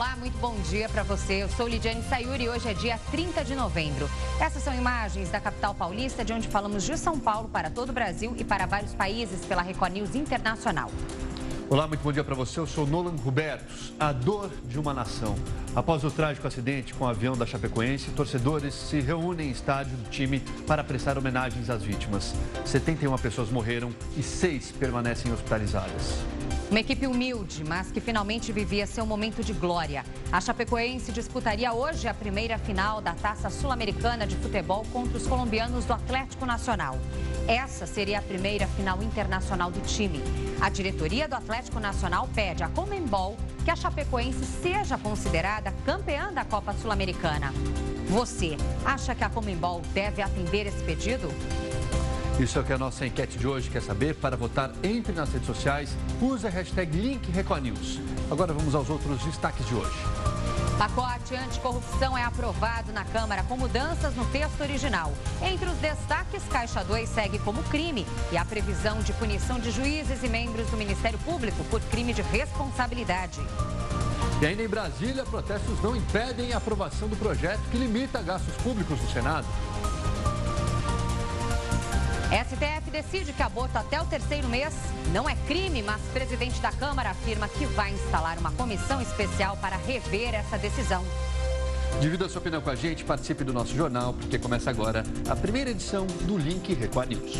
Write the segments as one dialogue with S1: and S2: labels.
S1: Olá, muito bom dia para você. Eu sou Lidiane Sayuri e hoje é dia 30 de novembro. Essas são imagens da capital paulista, de onde falamos de São Paulo para todo o Brasil e para vários países pela Record News Internacional.
S2: Olá, muito bom dia para você. Eu sou Nolan Robertos. A dor de uma nação. Após o trágico acidente com o avião da Chapecoense, torcedores se reúnem em estádio do time para prestar homenagens às vítimas. 71 pessoas morreram e 6 permanecem hospitalizadas.
S1: Uma equipe humilde, mas que finalmente vivia seu momento de glória. A Chapecoense disputaria hoje a primeira final da Taça Sul-Americana de Futebol contra os colombianos do Atlético Nacional. Essa seria a primeira final internacional do time. A diretoria do Atlético Nacional pede à Conmebol que a Chapecoense seja considerada campeã da Copa Sul-Americana. Você acha que a Conmebol deve atender esse pedido?
S2: Isso é o que a nossa enquete de hoje quer saber. Para votar, entre nas redes sociais, use a hashtag #LinkRecordNews. Agora vamos aos outros destaques de hoje.
S1: Pacote anticorrupção é aprovado na Câmara com mudanças no texto original. Entre os destaques, Caixa 2 segue como crime e a previsão de punição de juízes e membros do Ministério Público por crime de responsabilidade.
S2: E ainda em Brasília, protestos não impedem a aprovação do projeto que limita gastos públicos no Senado.
S1: STF decide que aborto até o 3º mês não é crime, mas o presidente da Câmara afirma que vai instalar uma comissão especial para rever essa decisão.
S2: Divida sua opinião com a gente, participe do nosso jornal, porque começa agora a primeira edição do Link Record News.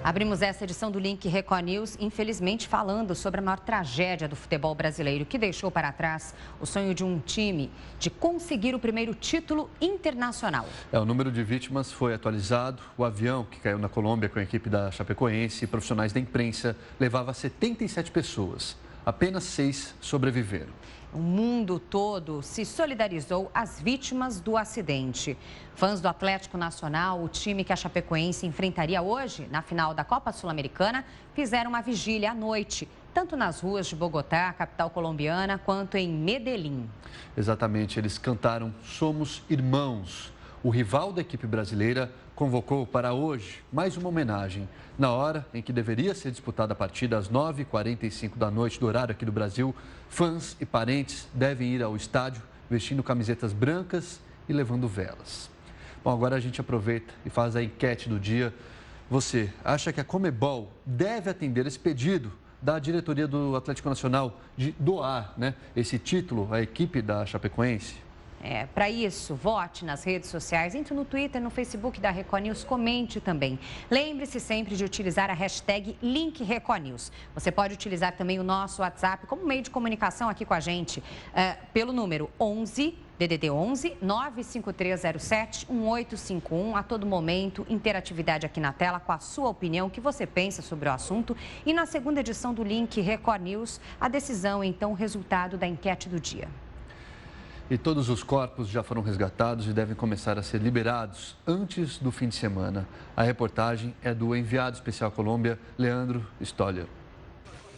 S1: Abrimos essa edição do Link Record News, infelizmente falando sobre a maior tragédia do futebol brasileiro, que deixou para trás o sonho de um time de conseguir o primeiro título internacional.
S2: O número de vítimas foi atualizado. O avião que caiu na Colômbia com a equipe da Chapecoense e profissionais da imprensa levava 77 pessoas. Apenas 6 sobreviveram.
S1: O mundo todo se solidarizou às vítimas do acidente. Fãs do Atlético Nacional, o time que a Chapecoense enfrentaria hoje na final da Copa Sul-Americana, fizeram uma vigília à noite, tanto nas ruas de Bogotá, capital colombiana, quanto em Medellín.
S2: Exatamente, eles cantaram "Somos Irmãos". O rival da equipe brasileira convocou para hoje mais uma homenagem. Na hora em que deveria ser disputada a partida às 9h45 da noite do horário aqui do Brasil, fãs e parentes devem ir ao estádio vestindo camisetas brancas e levando velas. Bom, agora a gente aproveita e faz a enquete do dia. Você acha que a Conmebol deve atender esse pedido da diretoria do Atlético Nacional de doar, esse título à equipe da Chapecoense?
S1: Para isso, vote nas redes sociais, entre no Twitter, no Facebook da Record News, comente também. Lembre-se sempre de utilizar a hashtag LinkRecordNews. Você pode utilizar também o nosso WhatsApp como meio de comunicação aqui com a gente, pelo número 11 DDD 11 95307 1851. A todo momento, interatividade aqui na tela com a sua opinião, o que você pensa sobre o assunto. E na segunda edição do Link Record News, a decisão, então, o resultado da enquete do dia.
S2: E todos os corpos já foram resgatados e devem começar a ser liberados antes do fim de semana. A reportagem é do enviado especial à Colômbia, Leandro Stoller.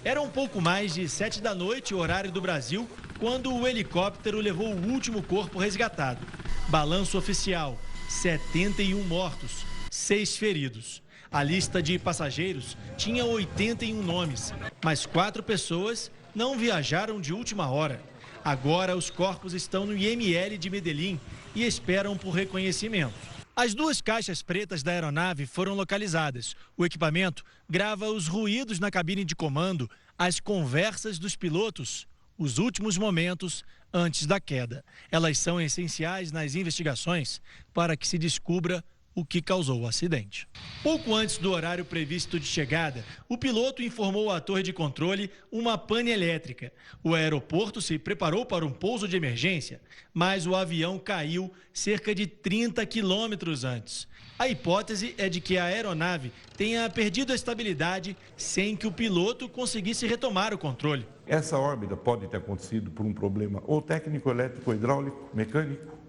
S3: Era um pouco mais de 7 da noite, horário do Brasil, quando o helicóptero levou o último corpo resgatado. Balanço oficial: 71 mortos, 6 feridos. A lista de passageiros tinha 81 nomes, mas 4 pessoas não viajaram de última hora. Agora, os corpos estão no IML de Medellín e esperam por reconhecimento. As 2 caixas pretas da aeronave foram localizadas. O equipamento grava os ruídos na cabine de comando, as conversas dos pilotos, os últimos momentos antes da queda. Elas são essenciais nas investigações para que se descubra o que causou o acidente. Pouco antes do horário previsto de chegada, o piloto informou à torre de controle uma pane elétrica. O aeroporto se preparou para um pouso de emergência, mas o avião caiu cerca de 30 quilômetros antes. A hipótese é de que a aeronave tenha perdido a estabilidade sem que o piloto conseguisse retomar o controle.
S4: Essa órbita pode ter acontecido por um problema ou técnico, elétrico, hidráulico, mecânico,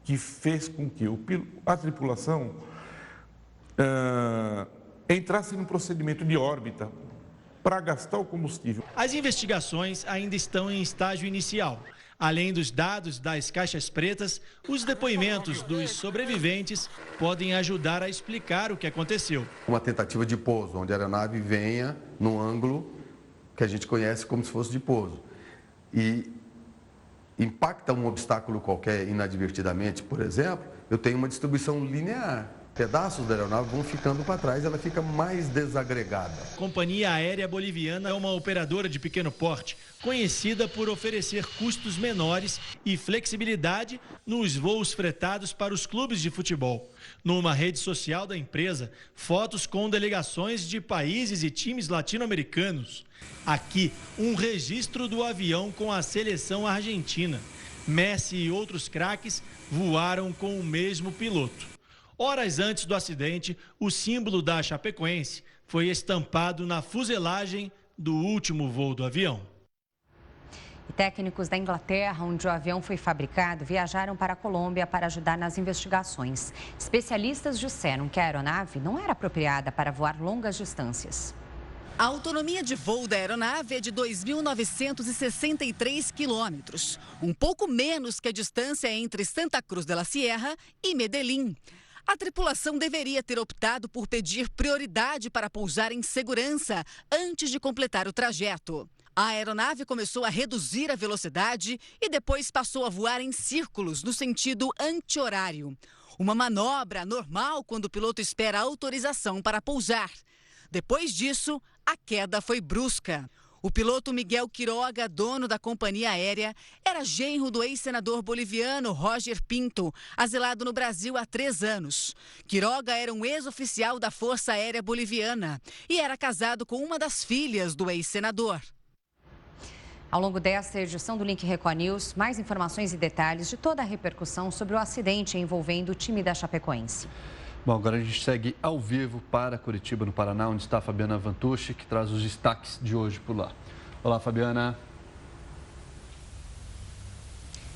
S4: que fez com que a tripulação entrasse num procedimento de órbita para gastar o combustível.
S3: As investigações ainda estão em estágio inicial. Além dos dados das caixas pretas, os depoimentos dos sobreviventes podem ajudar a explicar o que aconteceu.
S5: Uma tentativa de pouso, onde a aeronave venha num ângulo que a gente conhece como se fosse de pouso. E impacta um obstáculo qualquer inadvertidamente, por exemplo, eu tenho uma distribuição linear. Pedaços da aeronave vão ficando para trás, ela fica mais desagregada.
S3: A Companhia Aérea Boliviana é uma operadora de pequeno porte, conhecida por oferecer custos menores e flexibilidade nos voos fretados para os clubes de futebol. Numa rede social da empresa, fotos com delegações de países e times latino-americanos. Aqui, um registro do avião com a seleção argentina. Messi e outros craques voaram com o mesmo piloto. Horas antes do acidente, o símbolo da Chapecoense foi estampado na fuselagem do último voo do avião.
S1: E técnicos da Inglaterra, onde o avião foi fabricado, viajaram para a Colômbia para ajudar nas investigações. Especialistas disseram que a aeronave não era apropriada para voar longas distâncias.
S6: A autonomia de voo da aeronave é de 2.963 quilômetros, um pouco menos que a distância entre Santa Cruz de la Sierra e Medellín. A tripulação deveria ter optado por pedir prioridade para pousar em segurança antes de completar o trajeto. A aeronave começou a reduzir a velocidade e depois passou a voar em círculos no sentido anti-horário. Uma manobra normal quando o piloto espera autorização para pousar. Depois disso, a queda foi brusca. O piloto Miguel Quiroga, dono da companhia aérea, era genro do ex-senador boliviano Roger Pinto, asilado no Brasil há 3 anos. Quiroga era um ex-oficial da Força Aérea Boliviana e era casado com uma das filhas do ex-senador.
S1: Ao longo desta edição do Link Record News, mais informações e detalhes de toda a repercussão sobre o acidente envolvendo o time da Chapecoense.
S2: Bom, agora a gente segue ao vivo para Curitiba, no Paraná, onde está a Fabiana Vantucci, que traz os destaques de hoje por lá. Olá, Fabiana.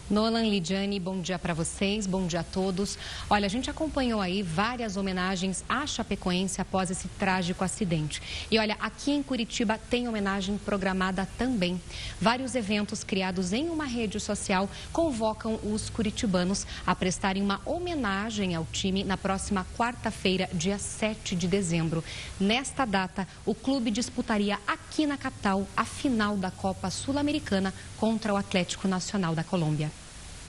S7: Nolan, Lidiane, bom dia para vocês, bom dia a todos. Olha, a gente acompanhou aí várias homenagens à Chapecoense após esse trágico acidente. E olha, aqui em Curitiba tem homenagem programada também. Vários eventos criados em uma rede social convocam os curitibanos a prestarem uma homenagem ao time na próxima quarta-feira, dia 7 de dezembro. Nesta data, o clube disputaria aqui na capital a final da Copa Sul-Americana contra o Atlético Nacional da Colômbia.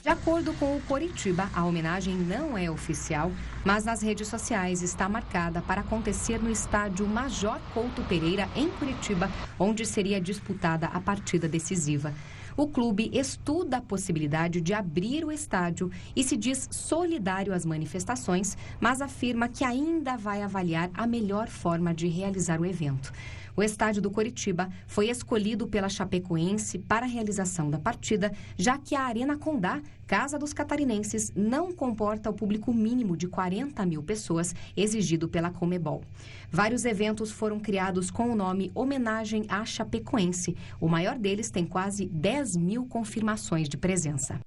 S1: De acordo com o Coritiba, a homenagem não é oficial, mas nas redes sociais está marcada para acontecer no estádio Major Couto Pereira, em Curitiba, onde seria disputada a partida decisiva. O clube estuda a possibilidade de abrir o estádio e se diz solidário às manifestações, mas afirma que ainda vai avaliar a melhor forma de realizar o evento. O estádio do Coritiba foi escolhido pela Chapecoense para a realização da partida, já que a Arena Condá, casa dos catarinenses, não comporta o público mínimo de 40 mil pessoas exigido pela Conmebol. Vários eventos foram criados com o nome Homenagem à Chapecoense. O maior deles tem quase 10 mil confirmações de presença.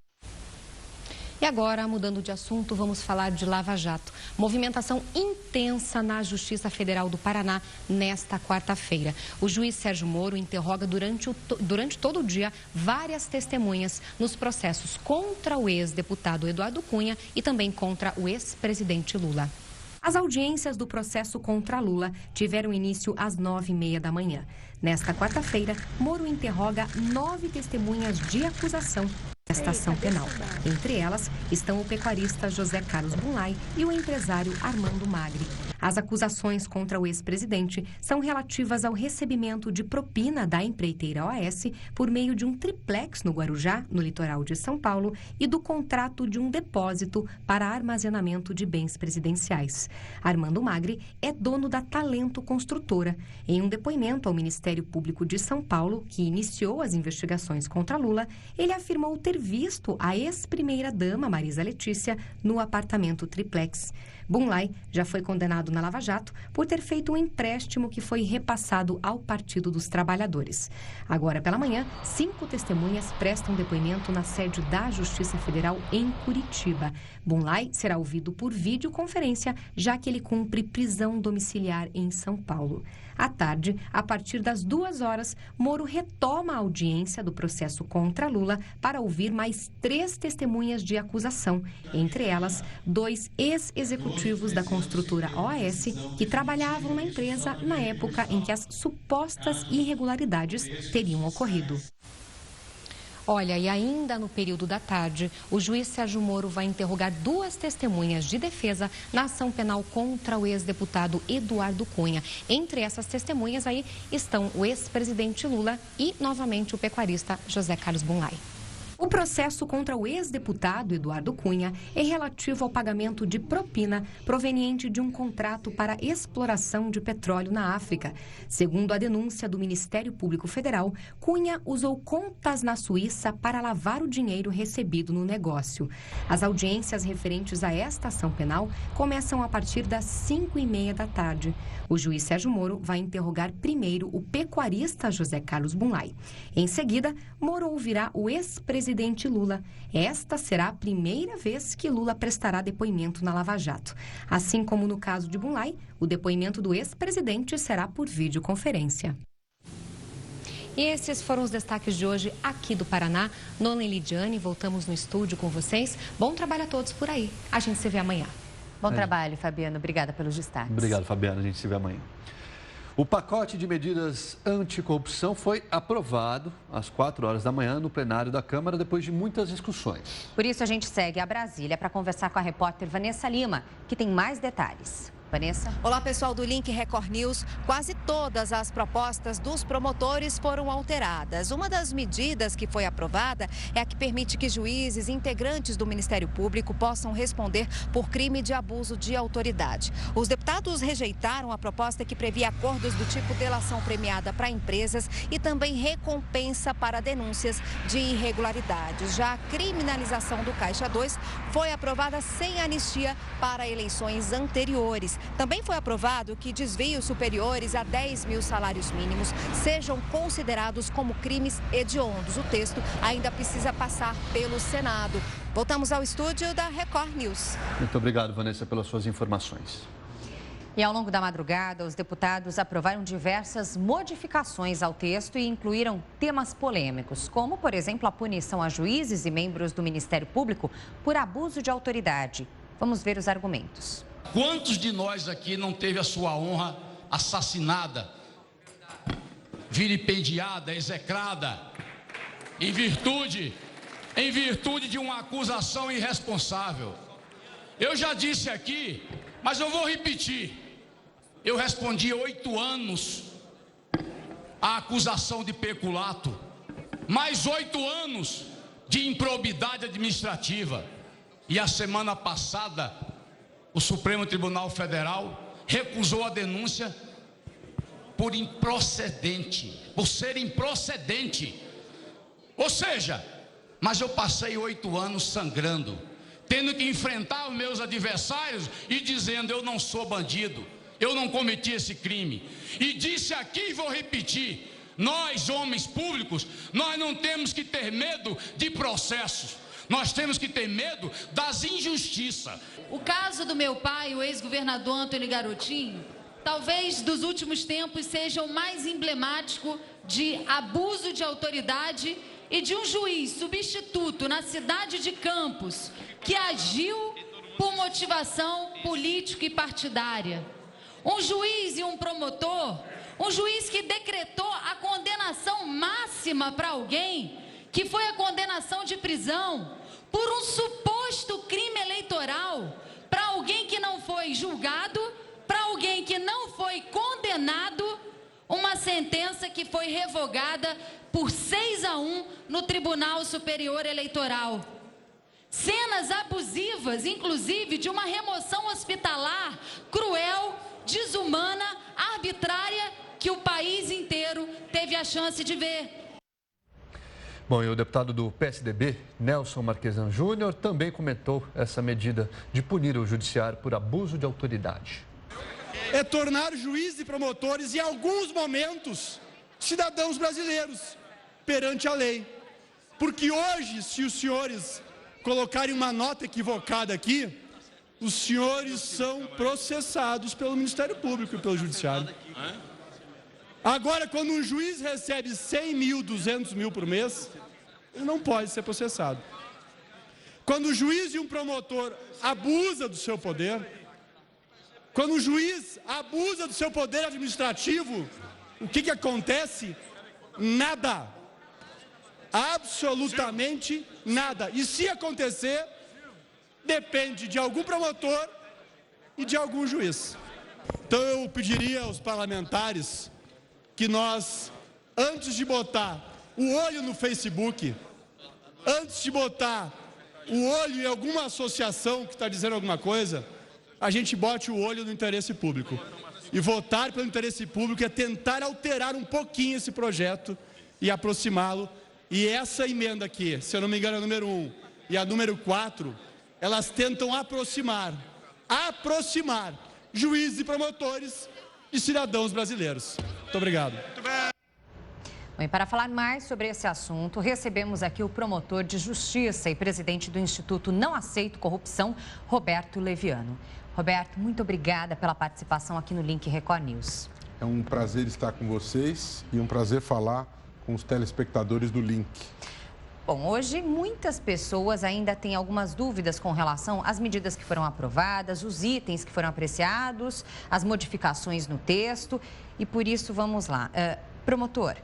S7: E agora, mudando de assunto, vamos falar de Lava Jato. Movimentação intensa na Justiça Federal do Paraná nesta quarta-feira. O juiz Sérgio Moro interroga durante todo o dia várias testemunhas nos processos contra o ex-deputado Eduardo Cunha e também contra o ex-presidente Lula.
S1: As audiências do processo contra Lula tiveram início às 9h30 da manhã. Nesta quarta-feira, Moro interroga 9 testemunhas de acusação desta ação penal. Entre elas estão o pecuarista José Carlos Bunlai e o empresário Armando Magri. As acusações contra o ex-presidente são relativas ao recebimento de propina da empreiteira OAS por meio de um triplex no Guarujá, no litoral de São Paulo, e do contrato de um depósito para armazenamento de bens presidenciais. Armando Magri é dono da Talento Construtora. Em um depoimento ao Ministério Público de São Paulo, que iniciou as investigações contra Lula, ele afirmou ter visto a ex-primeira-dama Marisa Letícia no apartamento triplex.
S8: Bunlai já foi condenado na Lava Jato por ter feito um empréstimo que foi repassado ao Partido dos Trabalhadores. Agora pela manhã, 5 testemunhas prestam depoimento na sede da Justiça Federal em Curitiba. Bunlai será ouvido por videoconferência, já que ele cumpre prisão domiciliar em São Paulo. À tarde, a partir das 2 horas, Moro retoma a audiência do processo contra Lula para ouvir mais 3 testemunhas de acusação, entre elas 2 ex-executivos da construtora OAS que trabalhavam na empresa na época em que as supostas irregularidades teriam ocorrido.
S7: Olha, e ainda no período da tarde, o juiz Sérgio Moro vai interrogar 2 testemunhas de defesa na ação penal contra o ex-deputado Eduardo Cunha. Entre essas testemunhas aí estão o ex-presidente Lula e, novamente, o pecuarista José Carlos Bunlai. O processo contra o ex-deputado Eduardo Cunha é relativo ao pagamento de propina proveniente de um contrato para exploração de petróleo na África. Segundo a denúncia do Ministério Público Federal, Cunha usou contas na Suíça para lavar o dinheiro recebido no negócio. As audiências referentes a esta ação penal começam a partir das 5h30 da tarde. O juiz Sérgio Moro vai interrogar primeiro o pecuarista José Carlos Bunlai. Em seguida, Moro ouvirá o ex-presidente Lula. Esta será a primeira vez que Lula prestará depoimento na Lava Jato. Assim como no caso de Bunlai, o depoimento do ex-presidente será por videoconferência. E esses foram os destaques de hoje aqui do Paraná. Nolan e Lidiane, voltamos no estúdio com vocês. Bom trabalho a todos por aí. A gente se vê amanhã.
S1: Bom trabalho, Fabiano. Obrigada pelos destaques.
S2: Obrigado, Fabiano. A gente se vê amanhã. O pacote de medidas anticorrupção foi aprovado às 4 horas da manhã no plenário da Câmara, depois de muitas discussões.
S1: Por isso, a gente segue a Brasília para conversar com a repórter Vanessa Lima, que tem mais detalhes. Vanessa.
S9: Olá, pessoal do Link Record News. Quase todas as propostas dos promotores foram alteradas. Uma das medidas que foi aprovada é a que permite que juízes e integrantes do Ministério Público possam responder por crime de abuso de autoridade. Os deputados rejeitaram a proposta que previa acordos do tipo delação premiada para empresas e também recompensa para denúncias de irregularidades. Já a criminalização do Caixa 2 foi aprovada sem anistia para eleições anteriores. Também foi aprovado que desvios superiores a 10 mil salários mínimos sejam considerados como crimes hediondos. O texto ainda precisa passar pelo Senado. Voltamos ao estúdio da Record News.
S2: Muito obrigado, Vanessa, pelas suas informações.
S1: E ao longo da madrugada, os deputados aprovaram diversas modificações ao texto e incluíram temas polêmicos, como, por exemplo, a punição a juízes e membros do Ministério Público por abuso de autoridade. Vamos ver os argumentos.
S10: Quantos de nós aqui não teve a sua honra assassinada, vilipendiada, execrada, em virtude de uma acusação irresponsável? Eu já disse aqui, mas eu vou repetir. Eu respondi 8 anos à acusação de peculato, mais 8 anos de improbidade administrativa. E a semana passada, o Supremo Tribunal Federal recusou a denúncia por ser improcedente. Ou seja, mas eu passei 8 anos sangrando, tendo que enfrentar os meus adversários e dizendo: eu não sou bandido, eu não cometi esse crime. E disse aqui e vou repetir: nós, homens públicos, nós não temos que ter medo de processos. Nós temos que ter medo das injustiças.
S11: O caso do meu pai, o ex-governador Antônio Garotinho, talvez dos últimos tempos seja o mais emblemático de abuso de autoridade e de um juiz substituto na cidade de Campos que agiu por motivação política e partidária. Um juiz e um promotor, um juiz que decretou a condenação máxima para alguém, que foi a condenação de prisão por um suposto crime eleitoral, para alguém que não foi julgado, para alguém que não foi condenado, uma sentença que foi revogada por 6-1 no Tribunal Superior Eleitoral. Cenas abusivas, inclusive, de uma remoção hospitalar cruel, desumana, arbitrária, que o país inteiro teve a chance de ver.
S2: Bom, e o deputado do PSDB, Nelson Marquesan Júnior, também comentou essa medida de punir o judiciário por abuso de autoridade.
S12: É tornar juízes e promotores, em alguns momentos, cidadãos brasileiros perante a lei. Porque hoje, se os senhores colocarem uma nota equivocada aqui, os senhores são processados pelo Ministério Público e pelo Judiciário. Agora, quando um juiz recebe 100 mil, 200 mil por mês, ele não pode ser processado. Quando o juiz e um promotor abusa do seu poder, quando o juiz abusa do seu poder administrativo, o que acontece? Nada. Absolutamente nada. E se acontecer, depende de algum promotor e de algum juiz. Então eu pediria aos parlamentares que nós, antes de botar o olho no Facebook, antes de botar o olho em alguma associação que está dizendo alguma coisa, a gente bote o olho no interesse público. E votar pelo interesse público é tentar alterar um pouquinho esse projeto e aproximá-lo. E essa emenda aqui, se eu não me engano, é a número 1 e a número 4, elas tentam aproximar juízes e promotores e cidadãos brasileiros. Muito obrigado.
S1: Bom, e para falar mais sobre esse assunto, recebemos aqui o promotor de justiça e presidente do Instituto Não Aceito Corrupção, Roberto Leviano. Roberto, muito obrigada pela participação aqui no Link Record News.
S13: É um prazer estar com vocês e um prazer falar com os telespectadores do Link.
S1: Bom, hoje muitas pessoas ainda têm algumas dúvidas com relação às medidas que foram aprovadas, os itens que foram apreciados, as modificações no texto e por isso vamos lá. Promotor,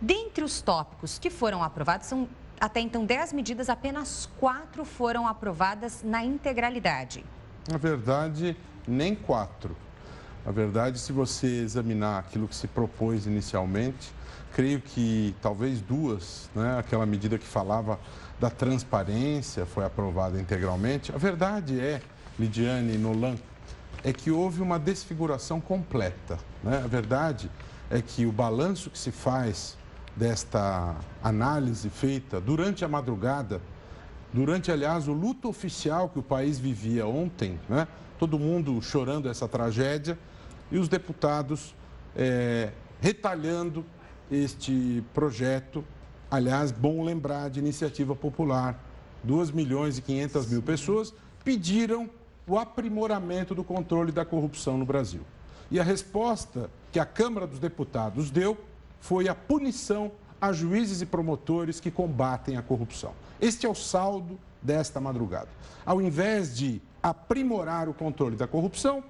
S1: dentre os tópicos que foram aprovados, são até então 10 medidas, apenas 4 foram aprovadas na integralidade.
S13: Na verdade, nem 4. Na verdade, se você examinar aquilo que se propôs inicialmente, creio que talvez 2, né? Aquela medida que falava da transparência foi aprovada integralmente. A verdade é, Lidiane e Nolan, é que houve uma desfiguração completa, né? A verdade é que o balanço que se faz desta análise feita durante a madrugada, durante, aliás, o luto oficial que o país vivia ontem, né? Todo mundo chorando essa tragédia e os deputados retalhando este projeto, aliás, bom lembrar, de iniciativa popular. 2.500.000 pessoas pediram o aprimoramento do controle da corrupção no Brasil. E a resposta que a Câmara dos Deputados deu foi a punição a juízes e promotores que combatem a corrupção. Este é o saldo desta madrugada. Ao invés de aprimorar o controle da corrupção,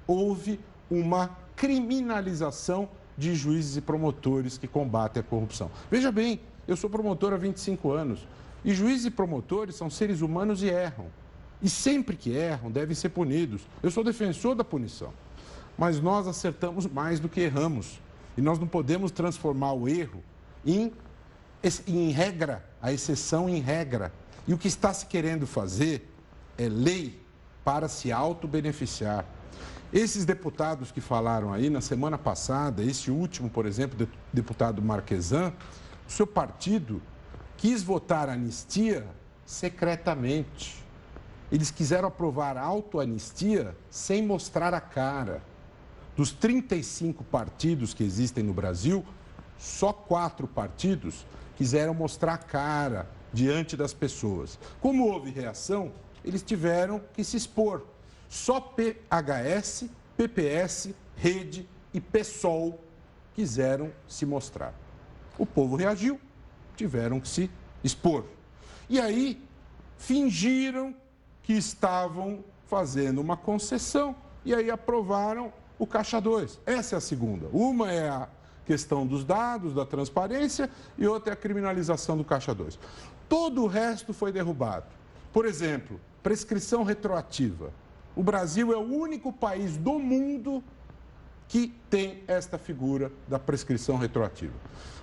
S13: houve uma criminalização de juízes e promotores que combatem a corrupção. Veja bem, eu sou promotor há 25 anos e juízes e promotores são seres humanos e erram. E sempre que erram, devem ser punidos. Eu sou defensor da punição, mas nós acertamos mais do que erramos. E nós não podemos transformar o erro em regra, a exceção em regra. E o que está se querendo fazer é lei para se auto-beneficiar. Esses deputados que falaram aí na semana passada, esse último, por exemplo, deputado Marquesan, o seu partido quis votar anistia secretamente. Eles quiseram aprovar auto-anistia sem mostrar a cara. Dos 35 partidos que existem no Brasil, só 4 partidos quiseram mostrar a cara diante das pessoas. Como houve reação, eles tiveram que se expor. Só PHS, PPS, Rede e PSOL quiseram se mostrar. O povo reagiu, tiveram que se expor. E aí, fingiram que estavam fazendo uma concessão e aí aprovaram o Caixa 2. Essa é a segunda. Uma é a questão dos dados, da transparência, e outra é a criminalização do Caixa 2. Todo o resto foi derrubado. Por exemplo, prescrição retroativa. O Brasil é o único país do mundo que tem esta figura da prescrição retroativa.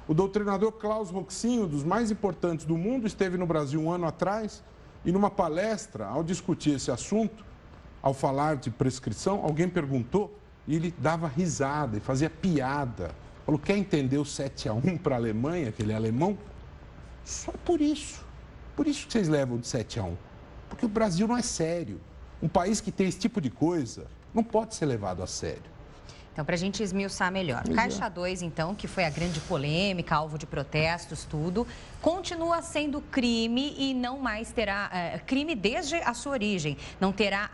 S13: O doutrinador Klaus Roxinho, dos mais importantes do mundo, esteve no Brasil um ano atrás e numa palestra, ao discutir esse assunto, ao falar de prescrição, alguém perguntou e ele dava risada e fazia piada. Falou, quer entender o 7-1 para a Alemanha, que ele é alemão? Só por isso. Por isso que vocês levam de 7-1. Porque o Brasil não é sério. Um país que tem esse tipo de coisa não pode ser levado a sério.
S1: Então, para a gente esmiuçar melhor, Caixa 2, então, que foi a grande polêmica, alvo de protestos, tudo, continua sendo crime e não mais terá... crime desde a sua origem. Não terá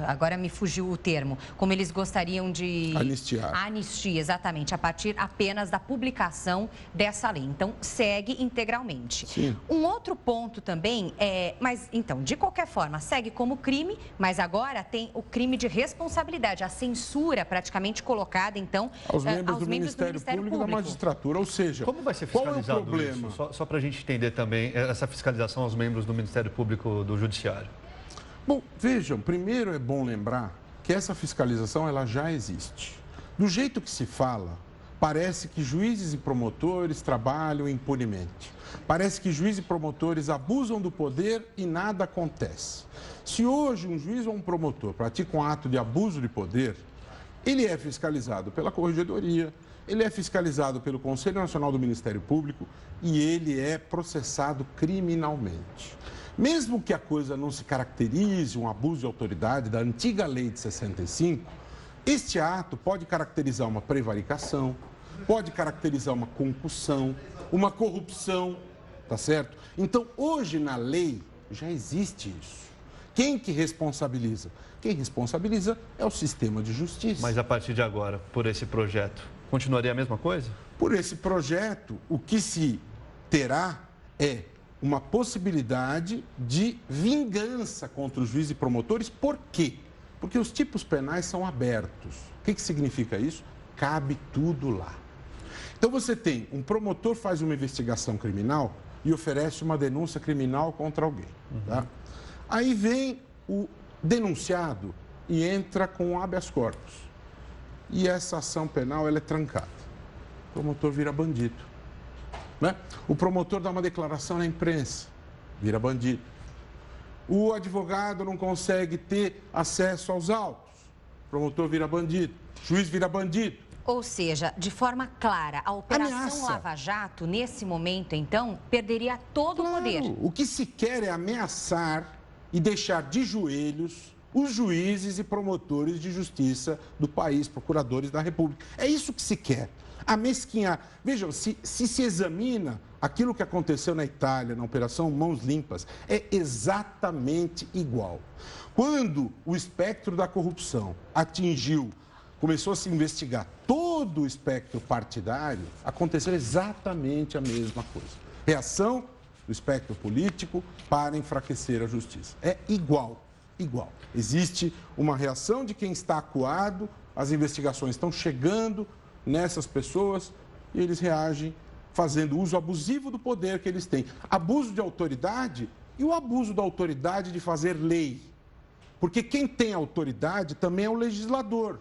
S1: agora me fugiu o termo, como eles gostariam de...
S13: Anistiar.
S1: Anistia, exatamente, a partir apenas da publicação dessa lei. Então, segue integralmente.
S13: Sim.
S1: Um outro ponto também mas, então, de qualquer forma, segue como crime, mas agora tem o crime de responsabilidade, a censura praticamente colocada, então,
S13: aos membros do Ministério Público e da magistratura. Ou seja,
S2: como vai ser fiscalizado
S13: qual é o problema?
S2: isso? Só para a gente entender também essa fiscalização aos membros do Ministério Público do Judiciário.
S13: Bom, vejam, primeiro é bom lembrar que essa fiscalização ela já existe. Do jeito que se fala, parece que juízes e promotores trabalham impunemente. Parece que juízes e promotores abusam do poder e nada acontece. Se hoje um juiz ou um promotor pratica um ato de abuso de poder, ele é fiscalizado pela Corregedoria, ele é fiscalizado pelo Conselho Nacional do Ministério Público e ele é processado criminalmente. Mesmo que a coisa não se caracterize um abuso de autoridade da antiga lei de 65, este ato pode caracterizar uma prevaricação, pode caracterizar uma concussão, uma corrupção, tá certo? Então, hoje na lei já existe isso. Quem que responsabiliza? Quem responsabiliza é o sistema de justiça.
S2: Mas a partir de agora, por esse projeto, continuaria a mesma coisa?
S13: Por esse projeto, o que se terá é uma possibilidade de vingança contra os juízes e promotores. Por quê? Porque os tipos penais são abertos. O que significa isso? Cabe tudo lá. Então você tem um promotor faz uma investigação criminal e oferece uma denúncia criminal contra alguém. Tá? Aí vem o denunciado e entra com habeas corpus. E essa ação penal ela é trancada. O promotor vira bandido. Né? O promotor dá uma declaração na imprensa, vira bandido. O advogado não consegue ter acesso aos autos, o promotor vira bandido, o juiz vira bandido.
S1: Ou seja, de forma clara, a Operação
S13: Ameaça.
S1: Lava Jato, nesse momento, então, perderia todo o poder.
S13: O que se quer é ameaçar e deixar de joelhos os juízes e promotores de justiça do país, procuradores da República. É isso que se quer. Amesquinhar. Vejam, se examina aquilo que aconteceu na Itália, na Operação Mãos Limpas, é exatamente igual. Quando o espectro da corrupção começou a se investigar todo o espectro partidário, aconteceu exatamente a mesma coisa. Reação do espectro político para enfraquecer a justiça. É igual. Existe uma reação de quem está acuado, as investigações estão chegando nessas pessoas e eles reagem fazendo uso abusivo do poder que eles têm. Abuso de autoridade e o abuso da autoridade de fazer lei. Porque quem tem autoridade também é o legislador.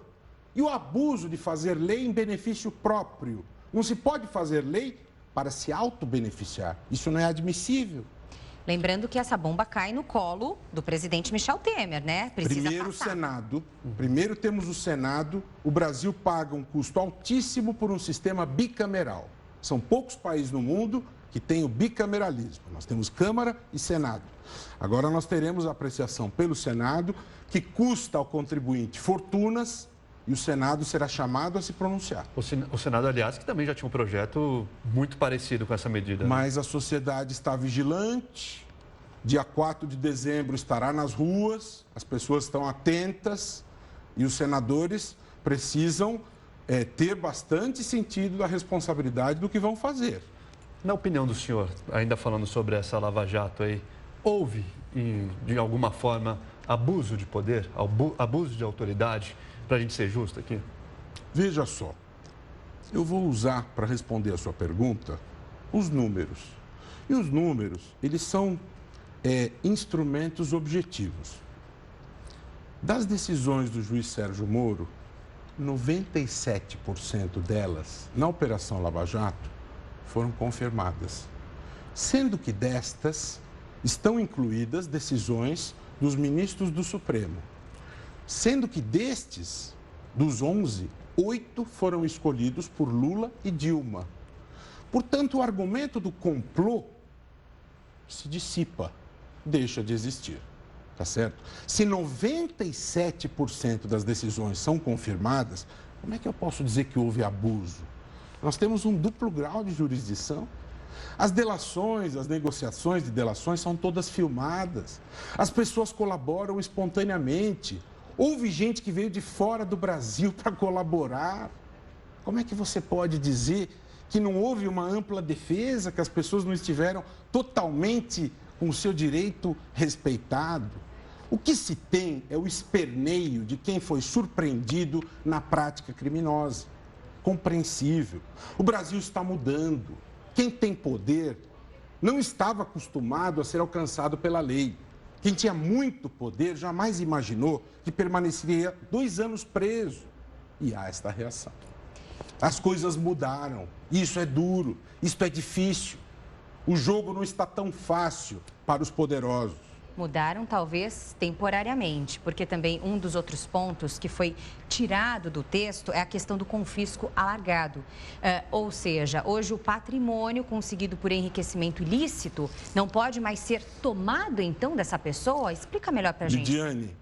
S13: E o abuso de fazer lei em benefício próprio. Não se pode fazer lei para se autobeneficiar. Isso não é admissível.
S1: Lembrando que essa bomba cai no colo do presidente Michel Temer, né?
S13: Primeiro o Senado. Primeiro temos o Senado. O Brasil paga um custo altíssimo por um sistema bicameral. São poucos países no mundo que têm o bicameralismo. Nós temos Câmara e Senado. Agora nós teremos a apreciação pelo Senado, que custa ao contribuinte fortunas, e o Senado será chamado a se pronunciar.
S2: O Senado, aliás, que também já tinha um projeto muito parecido com essa medida.
S13: Mas a sociedade está vigilante. Dia 4 de dezembro estará nas ruas, as pessoas estão atentas e os senadores precisam ter bastante sentido da responsabilidade do que vão fazer.
S2: Na opinião do senhor, ainda falando sobre essa Lava Jato aí, houve, de alguma forma, abuso de poder, abuso de autoridade? Para a gente ser justo aqui?
S13: Veja só, eu vou usar para responder a sua pergunta os números. E os números, eles são instrumentos objetivos. Das decisões do juiz Sérgio Moro, 97% delas, na Operação Lava Jato, foram confirmadas. Sendo que destas estão incluídas decisões dos ministros do Supremo. Sendo que dos 11, 8 foram escolhidos por Lula e Dilma. Portanto, o argumento do complô se dissipa, deixa de existir, tá certo? Se 97% das decisões são confirmadas, como é que eu posso dizer que houve abuso? Nós temos um duplo grau de jurisdição. As delações, as negociações de delações são todas filmadas. As pessoas colaboram espontaneamente. Houve gente que veio de fora do Brasil para colaborar. Como é que você pode dizer que não houve uma ampla defesa, que as pessoas não estiveram totalmente com o seu direito respeitado? O que se tem é o esperneio de quem foi surpreendido na prática criminosa. Compreensível. O Brasil está mudando. Quem tem poder não estava acostumado a ser alcançado pela lei. Quem tinha muito poder jamais imaginou que permaneceria 2 anos preso. E há esta reação. As coisas mudaram. Isso é duro, isso é difícil. O jogo não está tão fácil para os poderosos.
S1: Mudaram, talvez, temporariamente, porque também um dos outros pontos que foi tirado do texto é a questão do confisco alargado. Ou seja, hoje o patrimônio conseguido por enriquecimento ilícito não pode mais ser tomado, então, dessa pessoa? Explica melhor pra gente.
S13: Lidiane,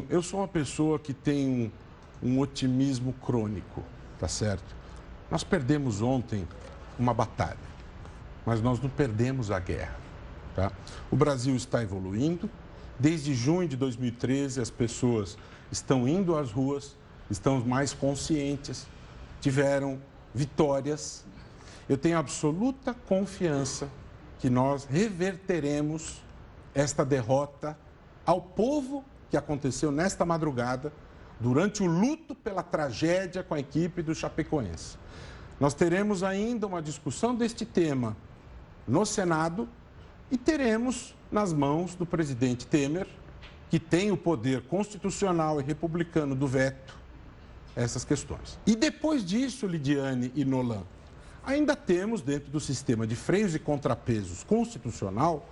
S13: eu sou uma pessoa que tem um otimismo crônico, tá certo? Nós perdemos ontem uma batalha, mas nós não perdemos a guerra. Tá? O Brasil está evoluindo. Desde junho de 2013, as pessoas estão indo às ruas, estão mais conscientes, tiveram vitórias. Eu tenho absoluta confiança que nós reverteremos esta derrota ao povo que aconteceu nesta madrugada, durante o luto pela tragédia com a equipe do Chapecoense. Nós teremos ainda uma discussão deste tema no Senado. E teremos nas mãos do presidente Temer, que tem o poder constitucional e republicano do veto, essas questões. E depois disso, Lidiane e Nolan, ainda temos dentro do sistema de freios e contrapesos constitucional,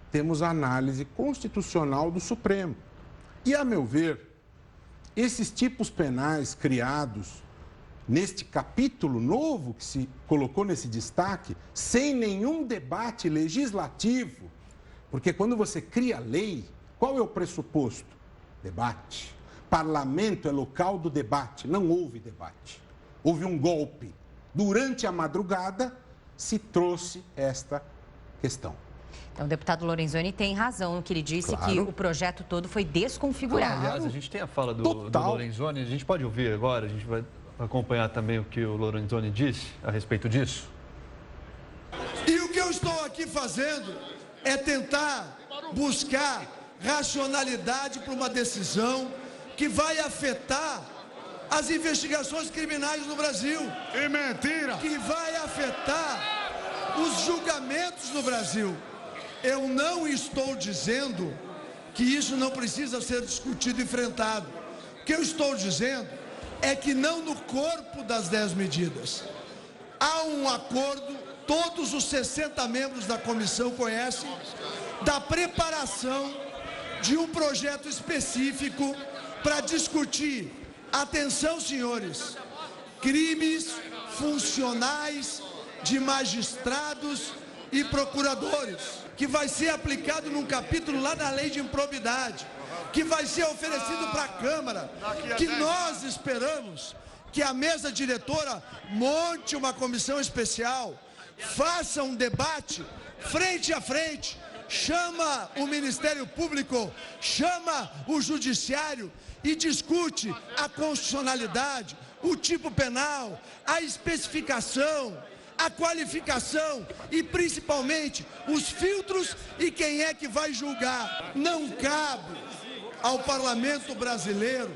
S13: temos a análise constitucional do Supremo. E, a meu ver, esses tipos penais criados neste capítulo novo que se colocou nesse destaque, sem nenhum debate legislativo, porque quando você cria lei, qual é o pressuposto? Debate. Parlamento é local do debate, não houve debate. Houve um golpe. Durante a madrugada se trouxe esta questão.
S1: Então, o deputado Lorenzoni tem razão no que ele disse, que o projeto todo foi desconfigurado.
S2: Aliás, a gente tem a fala do Lorenzoni, a gente pode ouvir agora, a gente vai acompanhar também o que o Lorenzoni disse a respeito disso.
S14: E o que eu estou aqui fazendo é tentar buscar racionalidade para uma decisão que vai afetar as investigações criminais no Brasil.
S15: E mentira!
S14: Que vai afetar os julgamentos no Brasil. Eu não estou dizendo que isso não precisa ser discutido e enfrentado. O que eu estou dizendo é que não no corpo das 10 medidas. Há um acordo, todos os 60 membros da comissão conhecem, da preparação de um projeto específico para discutir, atenção senhores, crimes funcionais de magistrados e procuradores, que vai ser aplicado num capítulo lá na lei de improbidade, que vai ser oferecido para a Câmara, que nós esperamos que a mesa diretora monte uma comissão especial, faça um debate frente a frente, chama o Ministério Público, chama o Judiciário e discute a constitucionalidade, o tipo penal, a especificação, a qualificação e principalmente os filtros e quem é que vai julgar. Não cabe ao Parlamento brasileiro,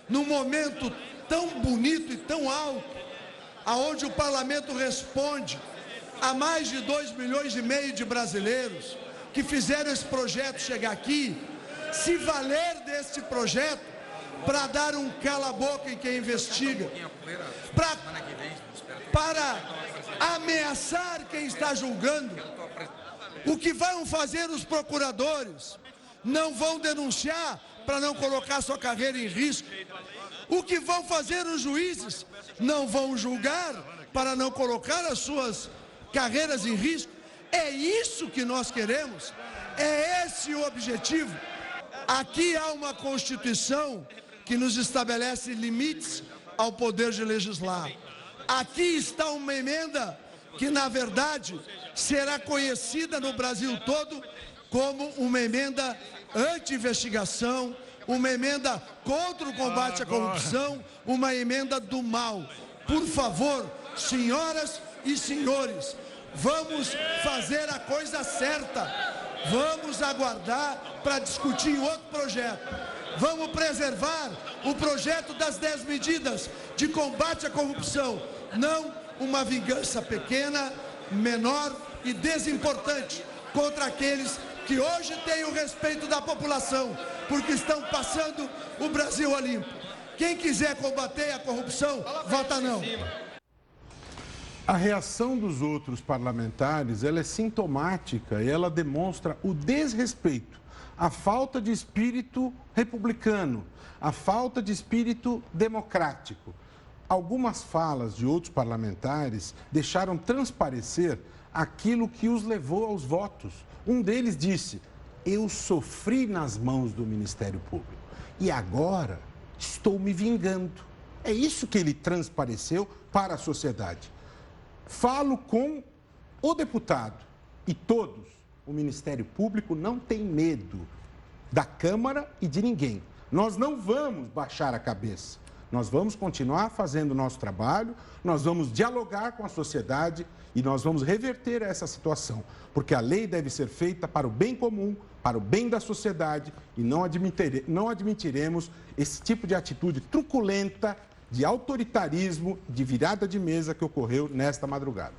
S14: num momento tão bonito e tão alto, aonde o Parlamento responde a mais de 2,5 milhões de brasileiros que fizeram esse projeto chegar aqui, se valer desse projeto para dar um cala-boca em quem investiga, para ameaçar quem está julgando. O que vão fazer os procuradores? Não vão denunciar para não colocar sua carreira em risco. O que vão fazer os juízes? Não vão julgar para não colocar as suas carreiras em risco? É isso que nós queremos? É esse o objetivo? Aqui há uma Constituição que nos estabelece limites ao poder de legislar. Aqui está uma emenda que, na verdade, será conhecida no Brasil todo como uma emenda anti-investigação, uma emenda contra o combate à corrupção, uma emenda do mal. Por favor, senhoras e senhores, vamos fazer a coisa certa. Vamos aguardar para discutir outro projeto. Vamos preservar o projeto das 10 medidas de combate à corrupção. Não uma vingança pequena, menor e desimportante contra aqueles que hoje têm o respeito da população, porque estão passando o Brasil a limpo. Quem quiser combater a corrupção, vota não.
S13: A reação dos outros parlamentares, ela é sintomática e ela demonstra o desrespeito, a falta de espírito republicano, a falta de espírito democrático. Algumas falas de outros parlamentares deixaram transparecer aquilo que os levou aos votos. Um deles disse: eu sofri nas mãos do Ministério Público e agora estou me vingando. É isso que ele transpareceu para a sociedade. Falo com o deputado e todos. O Ministério Público não tem medo da Câmara e de ninguém. Nós não vamos baixar a cabeça. Nós vamos continuar fazendo o nosso trabalho, nós vamos dialogar com a sociedade e nós vamos reverter essa situação. Porque a lei deve ser feita para o bem comum, para o bem da sociedade e não admitiremos esse tipo de atitude truculenta, de autoritarismo, de virada de mesa que ocorreu nesta madrugada.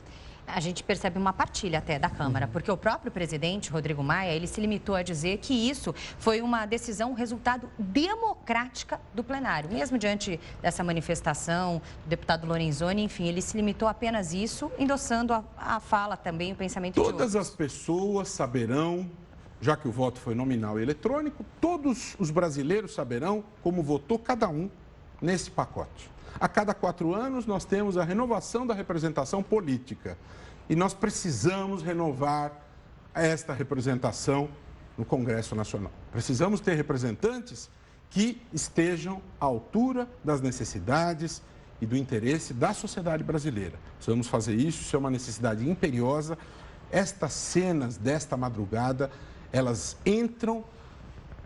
S1: A gente percebe uma partilha até da Câmara, porque o próprio presidente, Rodrigo Maia, ele se limitou a dizer que isso foi uma decisão, resultado democrática do plenário. Mesmo diante dessa manifestação do deputado Lorenzoni, enfim, ele se limitou a apenas isso, endossando a fala também, o pensamento de outros.
S13: Todas as pessoas saberão, já que o voto foi nominal e eletrônico, todos os brasileiros saberão como votou cada um nesse pacote. A cada 4 anos, nós temos a renovação da representação política. E nós precisamos renovar esta representação no Congresso Nacional. Precisamos ter representantes que estejam à altura das necessidades e do interesse da sociedade brasileira. Precisamos fazer isso, isso é uma necessidade imperiosa. Estas cenas desta madrugada, elas entram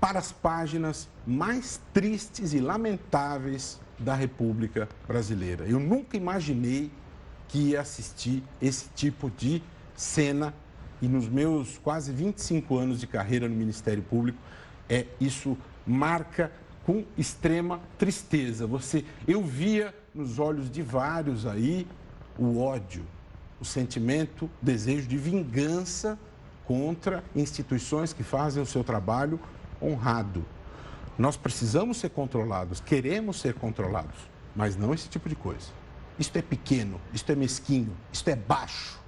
S13: para as páginas mais tristes e lamentáveis da República Brasileira. Eu nunca imaginei que ia assistir esse tipo de cena e nos meus quase 25 anos de carreira no Ministério Público, isso marca com extrema tristeza. Eu via nos olhos de vários aí o ódio, o sentimento, o desejo de vingança contra instituições que fazem o seu trabalho honrado. Nós precisamos ser controlados, queremos ser controlados, mas não esse tipo de coisa. Isto é pequeno, isto é mesquinho, isto é baixo.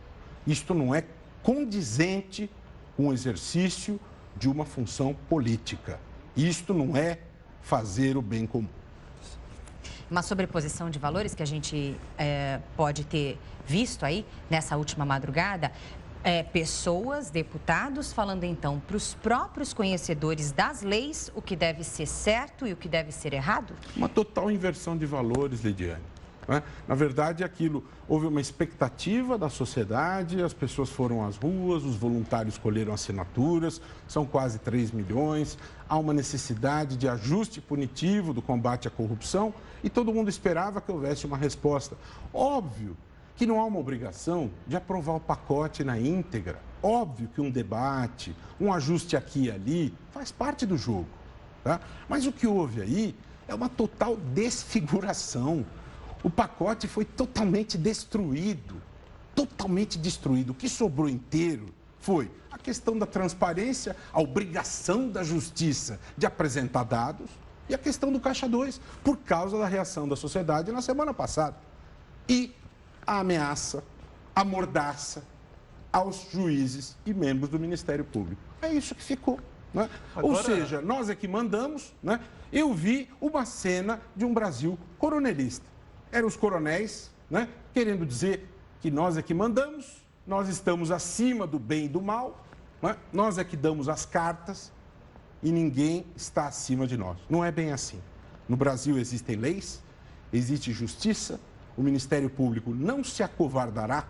S13: Isto não é condizente com o exercício de uma função política. Isto não é fazer o bem comum.
S1: Uma sobreposição de valores que a gente pode ter visto aí nessa última madrugada. Pessoas, deputados, falando então para os próprios conhecedores das leis o que deve ser certo e o que deve ser errado?
S13: Uma total inversão de valores, Lidiane. Na verdade, houve uma expectativa da sociedade, as pessoas foram às ruas, os voluntários colheram assinaturas, são quase 3 milhões, há uma necessidade de ajuste punitivo do combate à corrupção e todo mundo esperava que houvesse uma resposta. Óbvio que não há uma obrigação de aprovar o pacote na íntegra. Óbvio que um debate, um ajuste aqui e ali, faz parte do jogo. Tá? Mas o que houve aí é uma total desfiguração. O pacote foi totalmente destruído. Totalmente destruído. O que sobrou inteiro foi a questão da transparência, a obrigação da justiça de apresentar dados e a questão do Caixa 2, por causa da reação da sociedade na semana passada. E a ameaça, a mordaça aos juízes e membros do Ministério Público. É isso que ficou. Né? Ou seja, nós é que mandamos. Né? Eu vi uma cena de um Brasil coronelista. Eram os coronéis, né? Querendo dizer que nós é que mandamos, nós estamos acima do bem e do mal, né? Nós é que damos as cartas e ninguém está acima de nós. Não é bem assim. No Brasil existem leis, existe justiça, o Ministério Público não se acovardará,